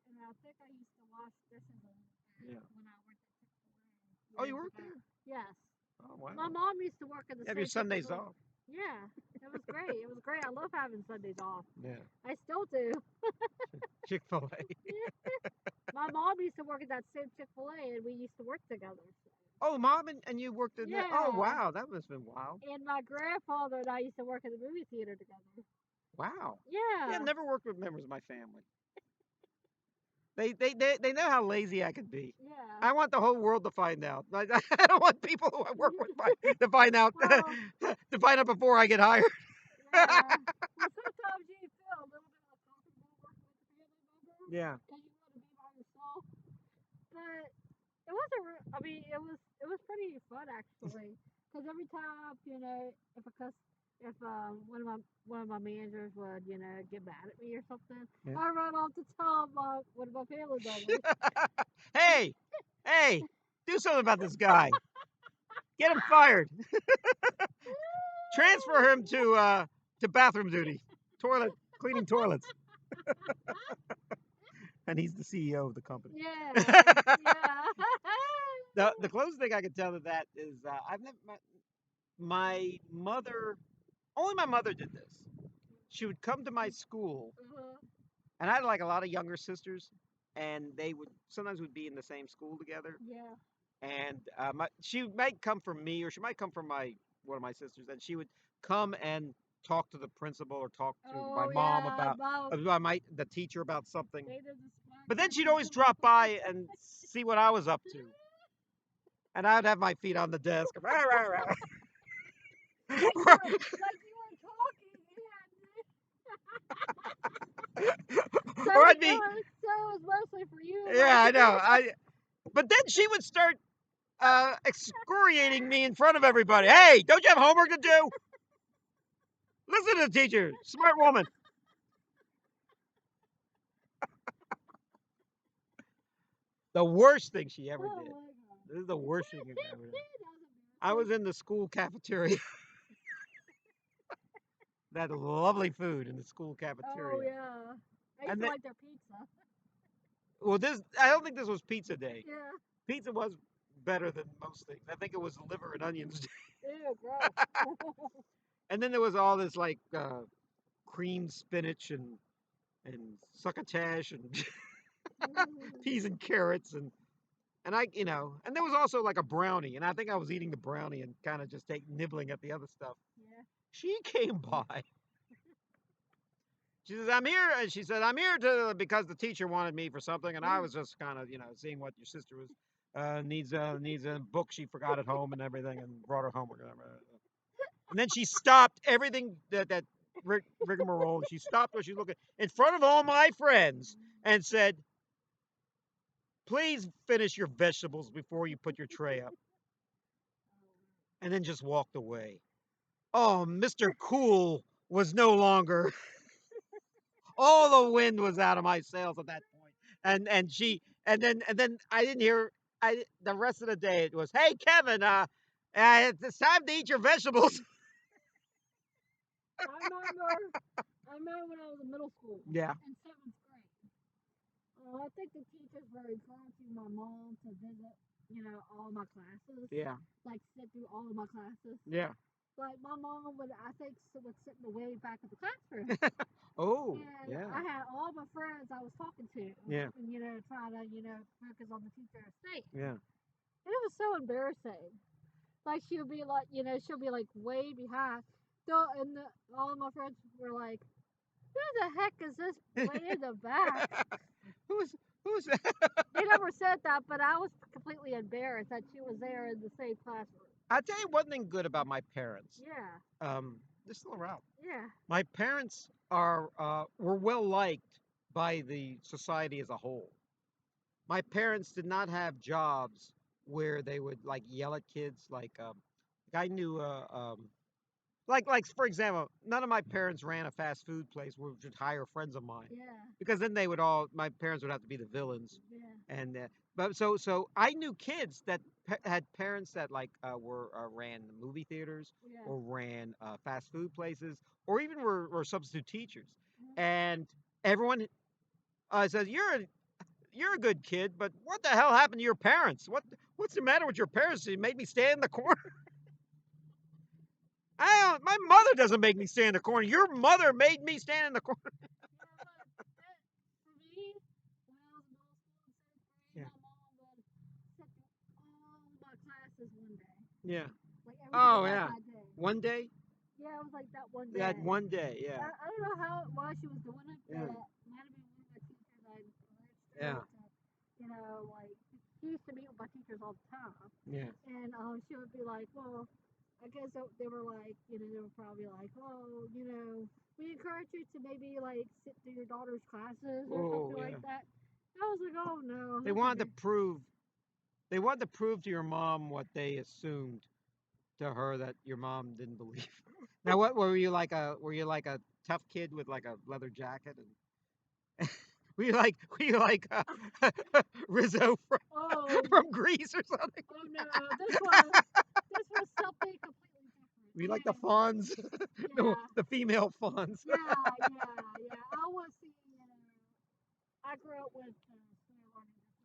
and I think I used to wash dishes Yeah. when I worked at Chick-fil-A Oh, you years worked ago. there? Yes, Oh, my wow. mom used to work at the You have your same Sundays Chick-fil-A. off. Yeah, it was great. It was great. I love having Sundays off. Yeah. I still do. Chick-fil-A. My mom used to work at that same Chick-fil-A, and we used to work together. So. Oh, mom, and you worked in there. Oh, Yeah, wow. That must have been wild. and my grandfather and I used to work at the movie theater together. Wow. Yeah, I've Yeah, never worked with members of my family. They know how lazy I could be. yeah. I want the whole world to find out. I don't want people who I work with to find out Well, to find out before I get hired. yeah. Well, sometimes you feel a little bit uncomfortable working with a family member, Yeah. and you want to be by yourself. But it wasn't. I mean, it was pretty fun actually. Because every time, if a if one of my managers would get mad at me or something, Yeah. I run off to tell one of my family members. Hey, hey, do something about this guy. Get him fired. Transfer him to bathroom duty, toilet cleaning toilets, and he's the CEO of the company. Yeah, yeah. The closest thing I can tell to that is I've never my mother. Only my mother did this. She would come to my school, Uh-huh. and I had like a lot of younger sisters, and they would sometimes would be in the same school together. Yeah. And she might come from me, or she might come from my one of my sisters, and she would come and talk to the principal or talk to my Oh mom yeah, Mom. about the teacher about something. They did the smart But then she'd cookies. always drop by and see what I was up to, and I'd have my feet on the desk, rah, rah, rah. Like you were talking, so Or it I'd be, was so it was mostly for you, yeah, like I know. But then she would start excoriating me in front of everybody. Hey, don't you have homework to do? Listen to the teacher, smart woman. The worst thing she ever oh did. my god. This is the worst thing she ever did. That was I was embarrassing. in the school cafeteria. That lovely food in the school Oh cafeteria. yeah. I used And to then, like their pizza. well, I don't think this was pizza day. Yeah. Pizza was better than most things. I think it was liver and onions. Ew, gross. And then there was all this like creamed spinach and succotash and peas and carrots and and there was also like a brownie, and I think I was eating the brownie and kind of just nibbling at the other stuff. Yeah. She came by. She says, "I'm here," and she said, "I'm here to because the teacher wanted me for something, and I was just kind of seeing what your sister was needs a book she forgot at home and everything, and brought her homework. And then she stopped everything that rigmarole. She stopped what she was looking in front of all my friends and said, "Please finish your vegetables before you put your tray up." And then just walked away. Oh, Mr. Cool was no longer. All the wind was out of my sails at that point. And then I didn't hear. The rest of the day it was, "Hey Kevin, it's time to eat your vegetables." I remember when I was in middle school. Yeah. In seventh grade. I think the teachers were encouraging my mom to visit, all my classes. Yeah. Like sit through all of my classes. Yeah. Like my mom would, I think, would sit in the way back of the classroom. Oh. And Yeah. I had all my friends I was talking to. Yeah. And, trying to, focus on the teacher state. Yeah. And it was so embarrassing. Like she'll be like way behind. So, and all of my friends were like, "Who the heck is this way in the back?" Who's They never said that, but I was completely embarrassed that she was there in the same classroom. I tell you one thing good about my parents. Yeah. They're still around. Yeah. My parents were well liked by the society as a whole. My parents did not have jobs where they would like yell at kids. I knew like for example, none of my parents ran a fast food place where we would hire friends of mine. Yeah. Because then my parents would have to be the villains. Yeah. And but so I knew kids that had parents that were ran movie theaters Yeah. or ran fast food places or even were substitute teachers. Mhm. And everyone says you're a good kid, but what the hell happened to your parents? What's the matter with your parents? You made me stand in the corner. My mother doesn't make me stand in the corner. Your mother made me stand in the corner. Yeah, but for me, when I was in middle school and Yeah. my mom would sit through all my classes one day. Yeah. Like everything Oh like yeah. that day. One day. Yeah, it was like that one day. That one day. Yeah. I don't know why she was doing it, but Yeah. might have been one of my teachers I encouraged her Yeah. to, like she used to meet with my teachers all the time. Yeah. And she would be like, well, I guess they were like, they were probably like, oh, we encourage you to maybe like sit through your daughter's classes or Oh something yeah. like that. I was like, oh no. They that's wanted to okay. prove. They wanted to prove to your mom what they assumed to her that your mom didn't believe. Now, what were you like a tough kid with like a leather jacket and were you like Rizzo Oh, from Greece or something? oh no, this was something completely different. Were you like the Okay. fawns, Yeah. the female fawns? Yeah. I was the, I grew up with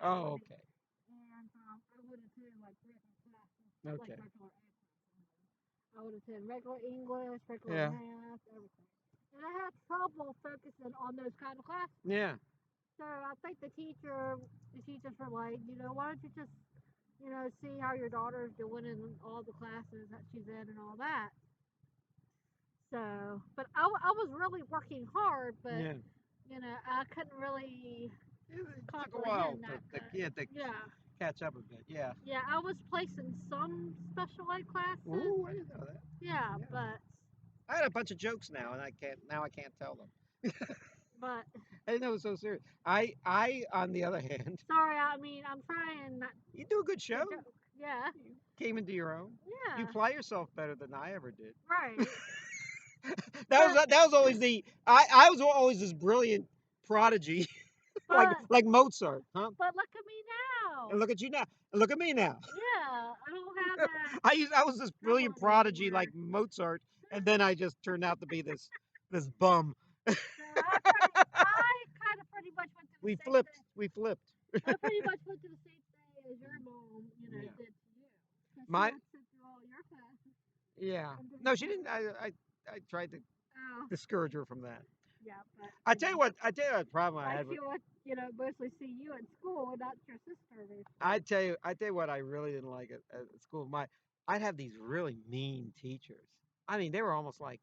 Oh, okay, and I would attend like regular classes, like okay, regular ed classes. I would attend regular English, regular yeah, math, everything. And I had trouble focusing on those kind of classes. yeah, So I think the teachers were like, why don't you just, see how your daughter's doing in all the classes that she's in and all that. So, but I was really working hard, but yeah. I couldn't really It took a while comprehend that to good. yeah to Yeah, catch up a bit. Yeah. yeah. I was placed in some special ed classes. Ooh, I didn't know that. Yeah, Yeah. but I had a bunch of jokes now, and I can't tell them. but I didn't know it was so serious. I on the other hand, sorry. I mean, I'm trying not you do a good to show. joke. Yeah, You came into your own. You yeah. apply yourself better than I ever did. Right. But That was always I was always this brilliant prodigy but like Mozart, huh? but look at me now. And look at you now. And look at me now. Yeah, I don't have that I was this brilliant problem prodigy anymore. like Mozart, and then I just turned out to be this bum. So I kind of pretty much went through the We same flipped. thing. We flipped. I pretty much went through the same thing as your mom, Yeah. did to you. Because she My would sit through all your classes yeah. and then No, she didn't. I tried to oh discourage her from that. yeah, but I tell you what. I tell you what problem I like had she with. would, mostly see you at school and not your sister basically. I tell you what I really didn't like at school. I'd have these really mean teachers. I mean, they were almost like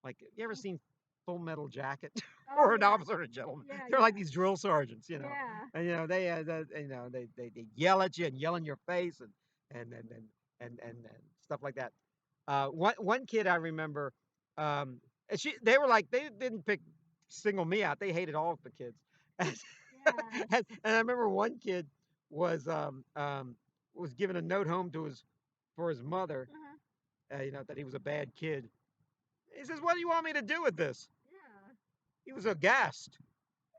you ever seen Full Metal Jacket Oh or an yeah. officer and a gentleman? Yeah, They're like yeah. these drill sergeants, you know. Yeah. And they yell at you and yell in your face and and stuff like that. One kid I remember, and they were like they didn't pick single me out. They hated all of the kids, and, Yes. and I remember one kid was was giving a note home to his for his mother, Uh-huh. that he was a bad kid. He says, "What do you want me to do with this?" Yeah. He was aghast,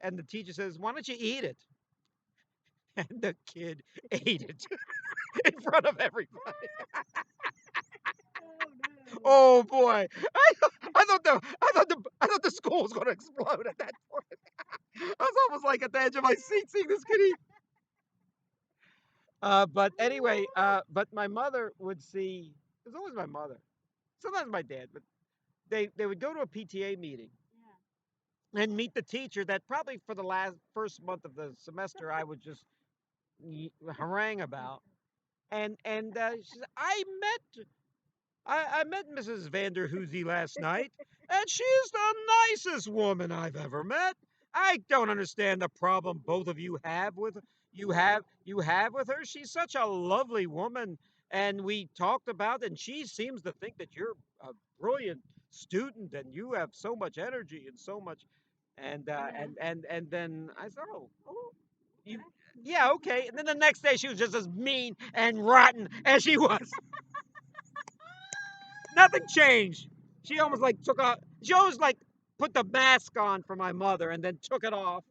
and the teacher says, "Why don't you eat it?" And the kid ate it in front of everybody. Oh no. Oh boy, I thought the school was going to explode at that point. I was almost like at the edge of my seat seeing this kid eat. But anyway, but my mother would see. It was always my mother. Sometimes my dad, but they would go to a PTA meeting Yeah. and meet the teacher that probably for the last first month of the semester I would just harangue about. And she said, I met Mrs. Vanderhoozy last night, and she's the nicest woman I've ever met. I don't understand the problem both of you have with her. She's such a lovely woman, and we talked about, and she seems to think that you're a brilliant student, and you have so much energy and so much. And Yeah. and then I said, oh, you, Okay. yeah, okay. And then the next day she was just as mean and rotten as she was. Nothing changed. She almost like took off. She always like put the mask on for my mother and then took it off.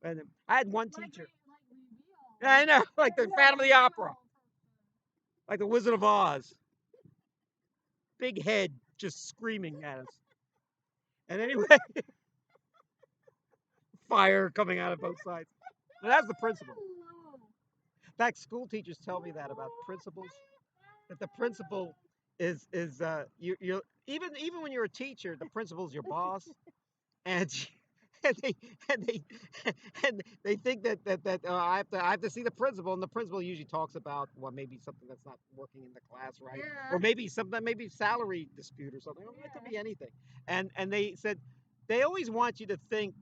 Yeah. And I had one Like teacher. like Yeah, reveal. I know, like the Yeah, Phantom of the Opera, reveal. like the Wizard of Oz. Big head just screaming at us. And anyway, fire coming out of both sides. And that's the principal. Oh, In fact, school teachers tell me that about principals. That the principal is you even when you're a teacher, the principal's your boss. And and they and they and they think that I have to see the principal, and the principal usually talks about maybe something that's not working in the class right, or yeah. maybe salary dispute or something. It could Yeah. be anything. And they said they always want you to think.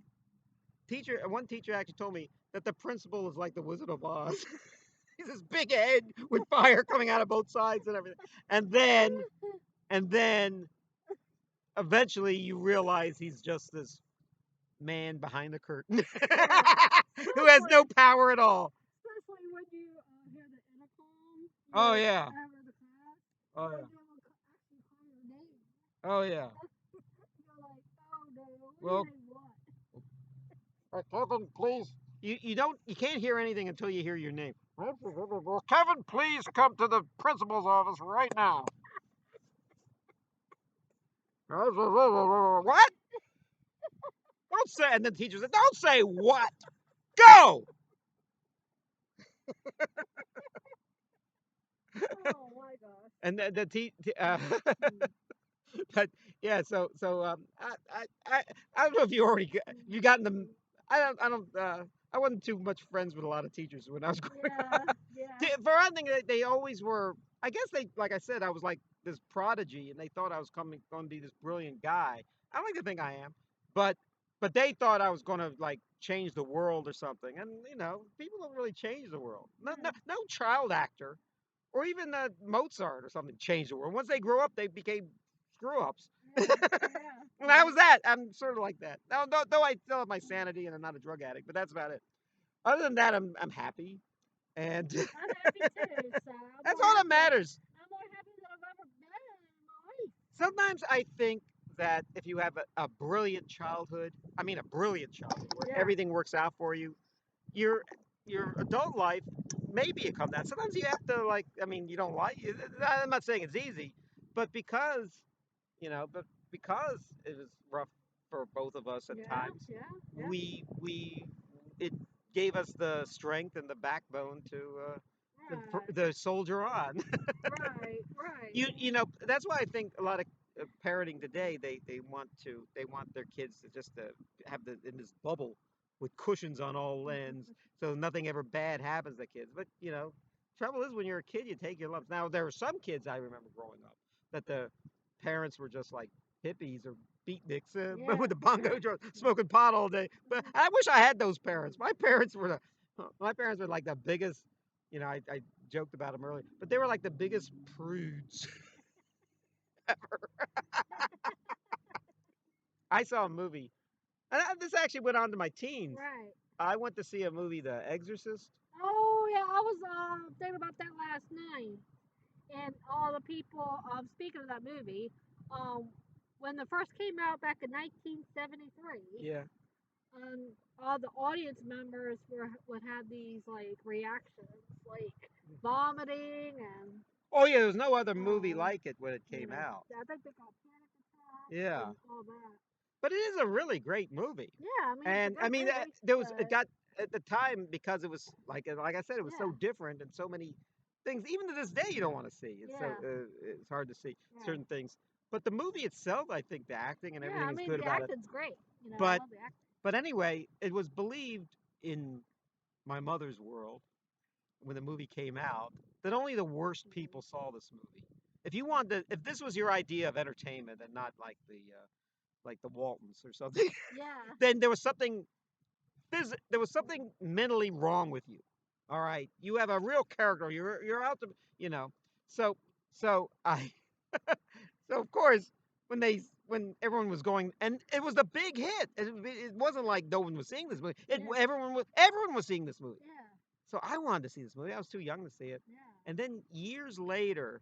One teacher actually told me that the principal is like the Wizard of Oz. He's this big head with fire coming out of both sides and everything. And then and then eventually you realize he's just this man behind the curtain Yeah. who has Especially no power at all. especially when you hear the intercom, Oh yeah. over the class, Oh and yeah. they will actually call your name. Oh yeah. You're like, oh no, what do you Well, mean what? Kevin, please. You can't hear anything until you hear your name. Kevin, please come to the principal's office right now. What? Don't say. And the teacher said, "Don't say what. Go." Oh my gosh. And the Mm. but yeah, so I don't know if you already you gotten them. I wasn't too much friends with a lot of teachers when I was growing Yeah, up. yeah, For one thing, they always were. I guess like I said, I was like this prodigy, and they thought I was going to be this brilliant guy. I don't like to think I am, but they thought I was going to like change the world or something. And people don't really change the world. No child actor or even Mozart or something changed the world. Once they grew up, they became screw ups. yeah, yeah, And that yeah. was that. I'm sort of like that. Though I still have my sanity and I'm not a drug addict, but that's about it. Other than that, I'm happy, and I'm happy too. So I'm that's more all that happy. matters. I'm more happy than I've ever been in my life. Sometimes I think that if you have a brilliant childhood, I mean a brilliant childhood where Yeah, everything works out for you, your your adult life maybe it comes down. Sometimes you have to like. I mean, you don't like it. I'm not saying it's easy, but because it was rough for both of us at yeah, times, yeah, yeah. we it gave us the strength and the backbone Right, to soldier on. right, right. That's why I think a lot of parenting today they want their kids to have in this bubble with cushions on all ends so nothing ever bad happens to kids. But trouble is when you're a kid you take your lumps. Now there were some kids I remember growing up that the parents were just like hippies or beatniks Yeah, with the bongo drum, smoking pot all day. But I wish I had those parents. My parents were like the biggest. I joked about them earlier, but they were like the biggest prudes. I saw a movie, and this actually went on to my teens. Right. I went to see a movie, The Exorcist. Oh yeah, I was thinking about that last night, and all the people. Speaking of that movie, um, when it first came out back in 1973, Yeah. all the audience members would have these like reactions, like vomiting and Oh yeah, there was no other movie um, like it when it you came know, out. I think they got panic attacks Yeah, and all that. but it is a really great movie. Yeah, I mean it's a And I great mean, movie, there was it but got at the time because it was like I said, it was so yeah, different and so many things. Even to this day, you don't want to see. It's so yeah, it's hard to see right. certain things. But the movie itself, I think the acting and Yeah, everything I is mean good the about it. acting's great. You know, I But love the acting. anyway, it was believed in my mother's world when the movie came out that only the worst people Hmm. saw this movie. If you wanted, if this was your idea of entertainment and not like the Waltons or something, Yeah, then there was something mentally wrong with you. All right, you have a real character. You're out to you know. So I so of course when everyone was going and it was a big hit. It wasn't like no one was seeing this movie. yeah, Everyone was seeing this movie. yeah, So I wanted to see this movie. I was too young to see it. yeah, And then years later,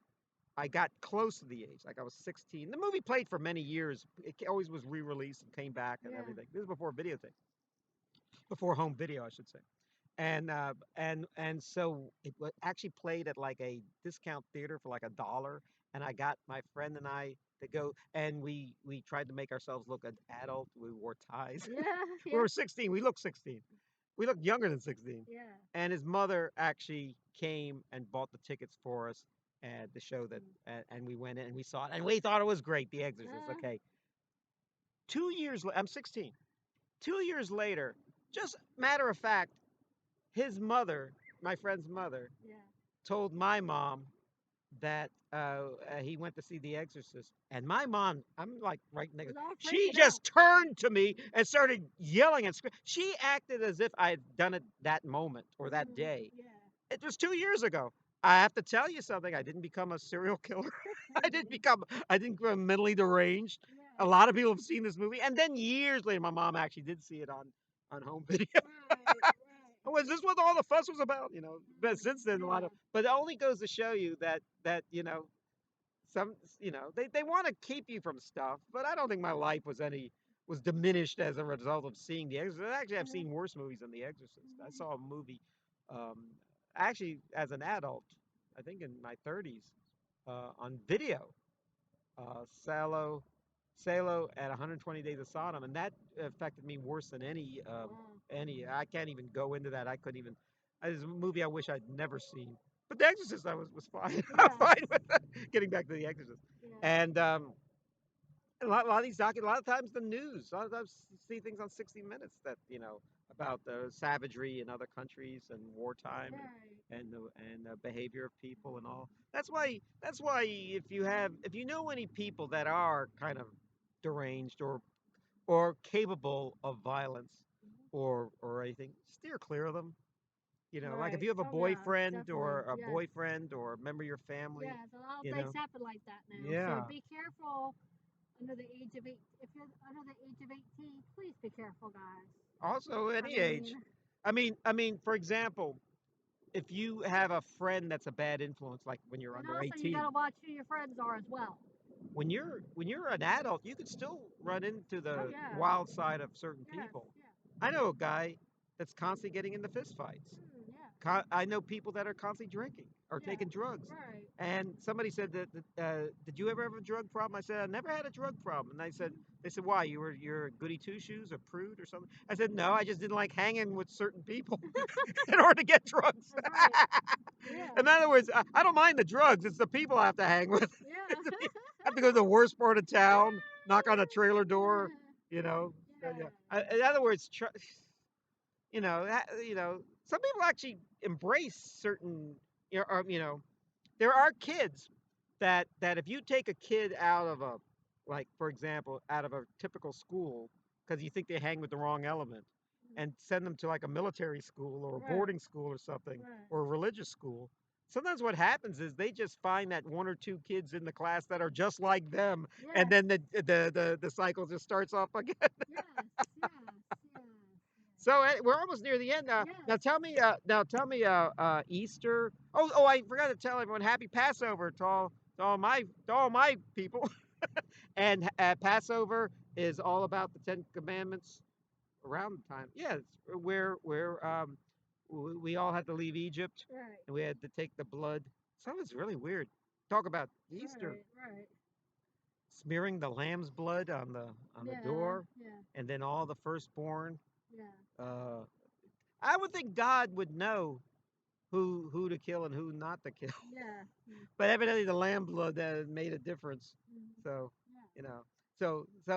I got close to the age. Like I was 16. The movie played for many years. It always was re-released and came back and yeah. everything. This is before videotape, before home video, I should say. And so it actually played at like a discount theater for like $1, and I got my friend and I to go, and we tried to make ourselves look adult. We wore ties. Yeah, We yeah, were 16. We looked 16. We looked younger than 16. yeah. And his mother actually came and bought the tickets for us at the show that, Mm. and we went in and we saw it, and we thought it was great. The Exorcist. Uh, Okay, 2 years. I'm 16. 2 years later, just matter of fact, his mother, my friend's mother, yeah. told my mom that he went to see The Exorcist, and my mom, I'm like right next. Was all She freaking out. just turned to me and started yelling and screaming. She acted as if I had done it that moment or that Mm, day. yeah. It was 2 years ago. I have to tell you something. I didn't become a serial killer. I didn't become mentally deranged. A Yeah. lot of people have seen this movie, and then years later, my mom actually did see it on home video. Right, right. Was this what all the fuss was about? But Mm, since then, a lot yeah. of, but it only goes to show you that some, they want to keep you from stuff. But I don't think my life was diminished as a result of seeing The Exorcist. Actually, I've Yeah. seen worse movies than The Exorcist. I Mhm. saw a movie, um, actually as an adult, I think in my 30s, on video, Salo, Salo at 120 Days of Sodom, and that affected me worse than Wow. any. I can't even go into that. I couldn't even. It's a movie I wish I'd never seen. But The Exorcist, I was fine. I'm Yes. fine with that. Getting back to The Exorcist, Yeah. and a lot of these a lot of times the news, a lot of times you see things on 60 Minutes that about the savagery in other countries and wartime Right. and the behavior of people and all. That's why if you know any people that are kind of deranged or capable of violence Mhm. or anything, steer clear of them. Like if Right. you have a Oh yeah, boyfriend definitely. or a Yes. boyfriend or a member of your family, Yes. A lot of you things know, happen like that now. So yeah. be careful under the age of eight. If you're under the age of 18, please be careful, guys. Also, I any age. mean, For example, if you have a friend that's a bad influence, like when you're and under also you 18, gotta watch who your friends are as well. when you're an adult, you could still run into Oh the yeah. wild side of certain Yes. people. Yeah. I know a guy that's constantly getting into fistfights. Mm, yeah. I know people that are constantly drinking or Yeah. taking drugs. Right. And somebody said did you ever have a drug problem? I said I never had a drug problem. And Mhm. they said why? You're a goody two shoes, a prude or something? I said no, I just didn't like hanging with certain people in order to get drugs. Right. Yeah. In other words, I don't mind the drugs. It's the people I have to hang with. Yeah. I have to go to the worst part of town, knock on a trailer door. You know. Yeah. Yeah. In other words, some people actually embrace certain, there are kids that if you take a kid out of like for example, out of a typical school because you think they hang with the wrong element, Mm. and send them to like a military school or a Right. boarding school or something Right. or a religious school, sometimes what happens is they just find that one or two kids in the class that are just like them, and Yes. then the cycle just starts off again. Yes. Yes. Yes. So we're almost near the end. Yes. Now tell me, Easter. Oh, I forgot to tell everyone, Happy Passover to all my people. And Passover is all about the Ten Commandments around the time. Yeah, it's where we all had to leave Egypt, Right. and we had to take the blood. Some of it's really weird. Talk about Easter, Right. Right. smearing the lamb's blood on the Yeah. door, Yeah. and then all the firstborn. Yeah. Uh, I would think God would know who to kill and who not to kill. Yeah. Mm. But evidently the lamb blood made a difference. Mm. So Yeah.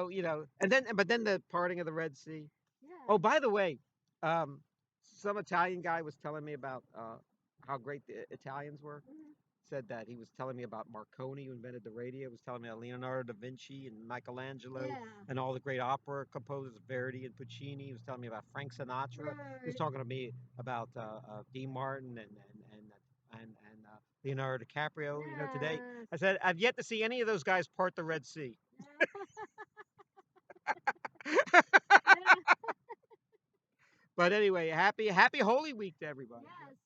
you know, but then the parting of the Red Sea. Yeah. Oh, by the way, um, some Italian guy was telling me about how great the Italians were. Mhm. Said that he was telling me about Marconi, who invented the radio. He was telling me about Leonardo da Vinci and Michelangelo Yeah. and all the great opera composers, Verdi and Puccini. He was telling me about Frank Sinatra. He was Right. talking to me about Dean Martin and Leonardo DiCaprio. Today Yes. I said I've yet to see any of those guys part the Red Sea. Yeah. Yeah. But anyway, happy Holy Week to everybody. Yes.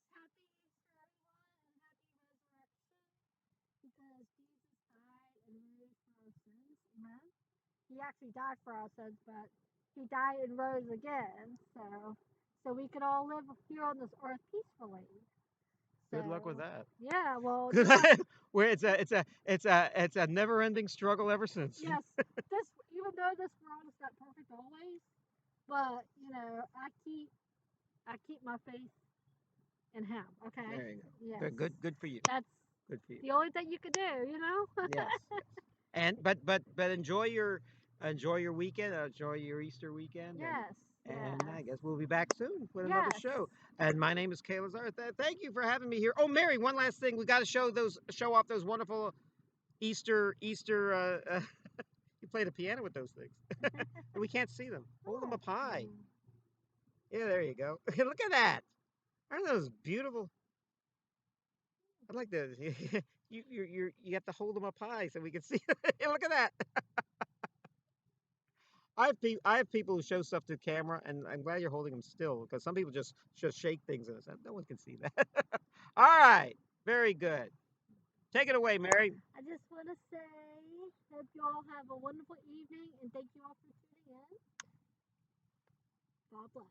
Happy Easter, everyone, and happy resurrection because Jesus died and rose for our sins. Amen. He actually died for our sins, but he died and rose again. So we could all live here on this earth peacefully. Good luck with So that. yeah, well, you know, Where it's a never ending struggle ever since. yes, this even though this world is not perfect always, but I keep my faith in Him. Okay. There you go. Yes, Good for you. that's Good for you. the only thing you can do. Yes, yes. And but enjoy your weekend. Enjoy your Easter weekend, Yes, and I yes, guess we'll be back soon with another yes. show. And my name is Kaye Lazar. Thank you for having me here. Oh, Mary, one last thing. We got to show off those wonderful Easter. You play the piano with those things, and we can't see them. Hold them Oh, up high. Yeah, there you go. Look at that. Aren't those beautiful? I'd like to. You have to hold them up high so we can see. Look at that. I have people who show stuff to camera, and I'm glad you're holding them still because some people just shake things and no one can see that. All right, very good. Take it away, Mary. I just want to say, hope you all have a wonderful evening, and thank you all for tuning in. God bless.